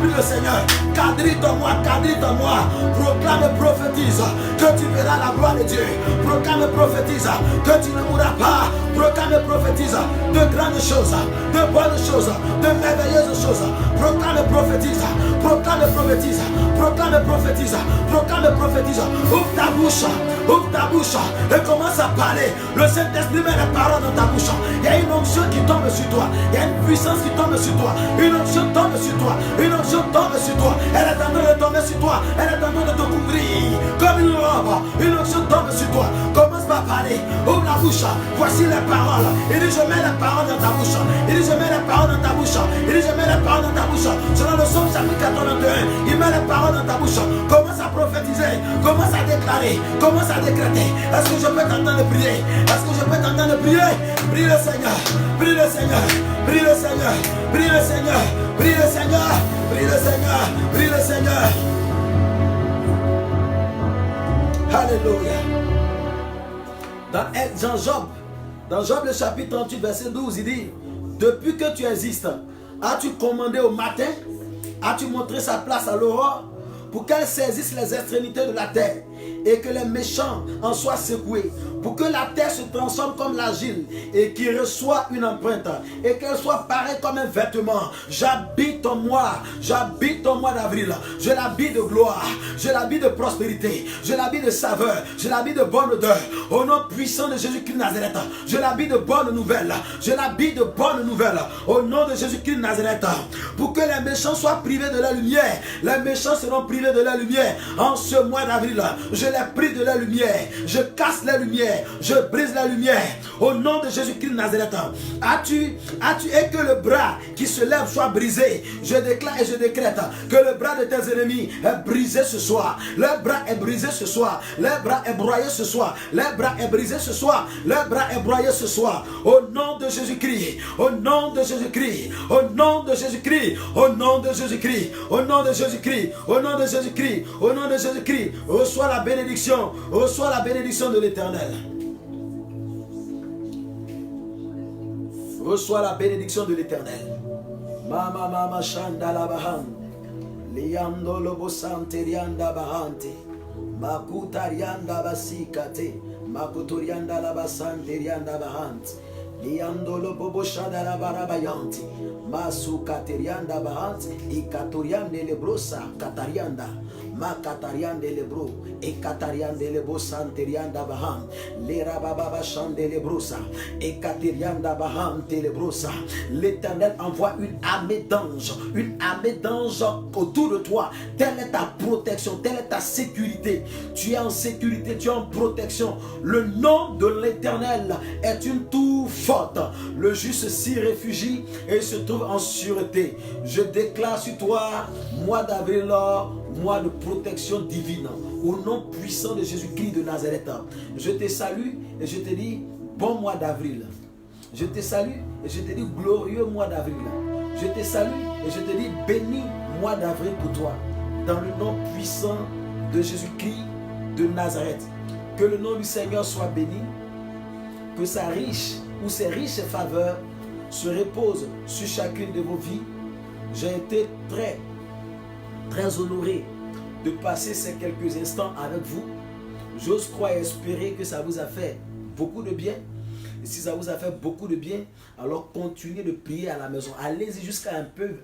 prie le Seigneur. Quadrille-moi, quadrille-moi. Proclame et prophétise que tu verras la gloire de Dieu. Proclame et prophétise que tu ne mourras pas. Proclame et prophétise de grandes choses, de bonnes choses, de merveilleuses choses. Proclame et prophétise. Proclame et prophétise. Proclame et prophétise. Proclame et prophétise. Ouvre ta bouche. Ouvre ta bouche et commence à parler. Le Saint-Esprit met les paroles dans ta bouche. Il y a une onction qui tombe sur toi. Il y a une puissance qui tombe sur toi. Une onction tombe sur toi. Une onction tombe sur toi. Elle est en train de tomber sur toi. Elle est en train de te couvrir comme une robe. Une onction tombe sur toi. Commence par parler. Ouvre la bouche. Voici les paroles. Il dit je mets les paroles dans ta bouche. Il dit je mets les paroles dans ta bouche. Il dit je mets les paroles dans ta bouche. Selon le psaume chapitre 81. Il met les paroles dans ta bouche. Commence à prophétiser. Commence à déclarer. Commence à décréter. Est-ce que je peux t'entendre prier? Est-ce que je peux t'entendre prier? Prie le Seigneur. Prie le Seigneur. Prie le Seigneur. Prie le Seigneur. Prie le Seigneur. Prie le Seigneur. Prie le Seigneur. Alléluia. Dans Job le chapitre 38 verset 12, il dit: depuis que tu existes, as-tu commandé au matin? As-tu montré sa place à l'aurore pour qu'elle saisisse les extrémités de la terre et que les méchants en soient secoués, pour que la terre se transforme comme l'argile et qu'il reçoit une empreinte et qu'elle soit pareille comme un vêtement. J'habite en moi d'avril. Je l'habite de gloire, je l'habite de prospérité, je l'habite de saveur, je l'habite de bonne odeur. Au nom puissant de Jésus-Christ de Nazareth, je l'habite de bonnes nouvelles, je l'habite de bonnes nouvelles. Au nom de Jésus-Christ de Nazareth, pour que les méchants soient privés de la lumière. Les méchants seront privés de la lumière en ce mois d'avril. Je les prie de la lumière, je casse la lumière, je brise la lumière. Au nom de Jésus-Christ de Nazareth, as-tu et que le bras qui se lève soit brisé. Je déclare et je décrète que le bras de tes ennemis est brisé ce soir. Le bras est brisé ce soir. Le bras est broyé ce soir. Le bras est brisé ce soir. Le bras est broyé ce soir. Au nom de Jésus-Christ. Au nom de Jésus-Christ. Au nom de Jésus-Christ. Au nom de Jésus-Christ. Au nom de Jésus-Christ. Au nom de Jésus-Christ. Au nom de Jésus-Christ. Reçois la bénédiction. Reçois la bénédiction de l'Éternel. Reçois la bénédiction de l'Éternel. Mama shanda la bahan. Liando lobo santerianda bahante. Makutarianda basikate. Makutorianda la basanterianda bahante. Liando lobo shanda la barabayanti. Masukaterianda bahante. Ikatoriande lebrosa katarianda. Makatariande lebro. Ekatariande lebo santerianda baham. Lera baba chande lebrosa. Ekaterianda baham telebrosa. L'Éternel envoie une armée d'anges autour de toi. Telle est ta protection, telle est ta sécurité. Tu es en sécurité, tu es en protection. Le nom de l'Éternel est une tour forte. Le juste s'y réfugie et se trouve en sûreté. Je déclare sur toi, mois d'avril, mois de protection divine. Au nom puissant de Jésus-Christ de Nazareth, je te salue et je te dis bon mois d'avril. Je te salue et je te dis glorieux mois d'avril. Je te salue et je te dis béni mois d'avril pour toi. Dans le nom puissant de Jésus-Christ de Nazareth. Que le nom du Seigneur soit béni. Que sa riche ou ses riches faveurs se reposent sur chacune de vos vies. J'ai été très honoré de passer ces quelques instants avec vous. J'ose croire et espérer que ça vous a fait beaucoup de bien. Et si ça vous a fait beaucoup de bien, alors continuez de prier à la maison. Allez-y jusqu'à un peu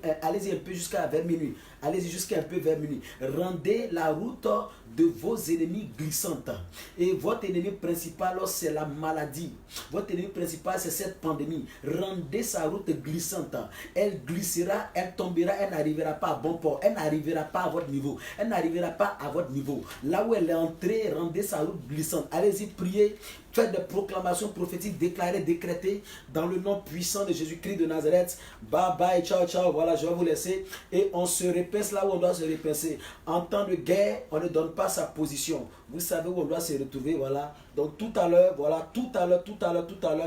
jusqu'à vers minuit. Allez-y jusqu'à un peu vers minuit. Rendez la route de vos ennemis glissante. Et votre ennemi principal, c'est la maladie. Votre ennemi principal, c'est cette pandémie. Rendez sa route glissante. Elle glissera, elle tombera, elle n'arrivera pas à bon port. Elle n'arrivera pas à votre niveau. Elle n'arrivera pas à votre niveau. Là où elle est entrée, rendez sa route glissante. Allez-y, priez. Faites des proclamations prophétiques, déclarées, décrétées dans le nom puissant de Jésus-Christ de Nazareth. Bye bye, ciao, ciao. Voilà, je vais vous laisser. Et on se repince là où on doit se repincer. En temps de guerre, on ne donne pas sa position. Vous savez où on doit se retrouver, voilà. Donc tout à l'heure, voilà, tout à l'heure,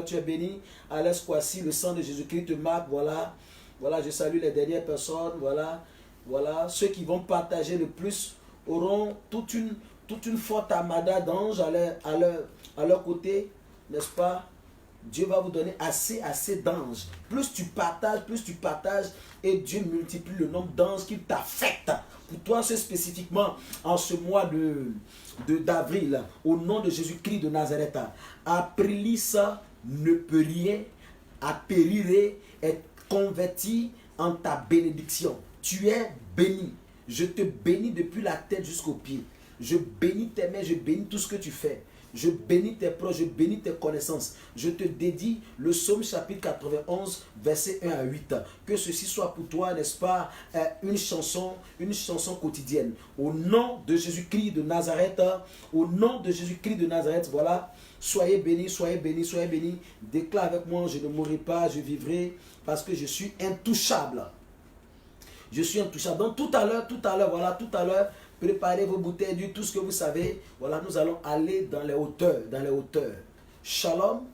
tu es béni. À l'esquassi, le sang de Jésus-Christ te marque, voilà. Voilà, je salue les dernières personnes, voilà. Voilà, ceux qui vont partager le plus auront toute une forte armada d'anges à leur côté, n'est-ce pas? Dieu va vous donner assez d'anges. Plus tu partages, et Dieu multiplie le nombre d'anges qui t'affectent. Pour toi, c'est spécifiquement en ce mois d'avril, au nom de Jésus-Christ de Nazareth. Aprilis ne peut rien, appellerait, être converti en ta bénédiction. Tu es béni. Je te bénis depuis la tête jusqu'aux pieds. Je bénis tes mains, je bénis tout ce que tu fais. Je bénis tes proches, je bénis tes connaissances. Je te dédie le psaume chapitre 91, verset 1 à 8. Que ceci soit pour toi, n'est-ce pas, une chanson quotidienne. Au nom de Jésus-Christ de Nazareth, au nom de Jésus-Christ de Nazareth, voilà. Soyez bénis, soyez bénis, soyez bénis. Déclare avec moi, je ne mourrai pas, je vivrai parce que je suis intouchable. Je suis intouchable. Donc tout à l'heure, préparez vos bouteilles d'huile, tout ce que vous savez. Voilà, nous allons aller dans les hauteurs, Shalom.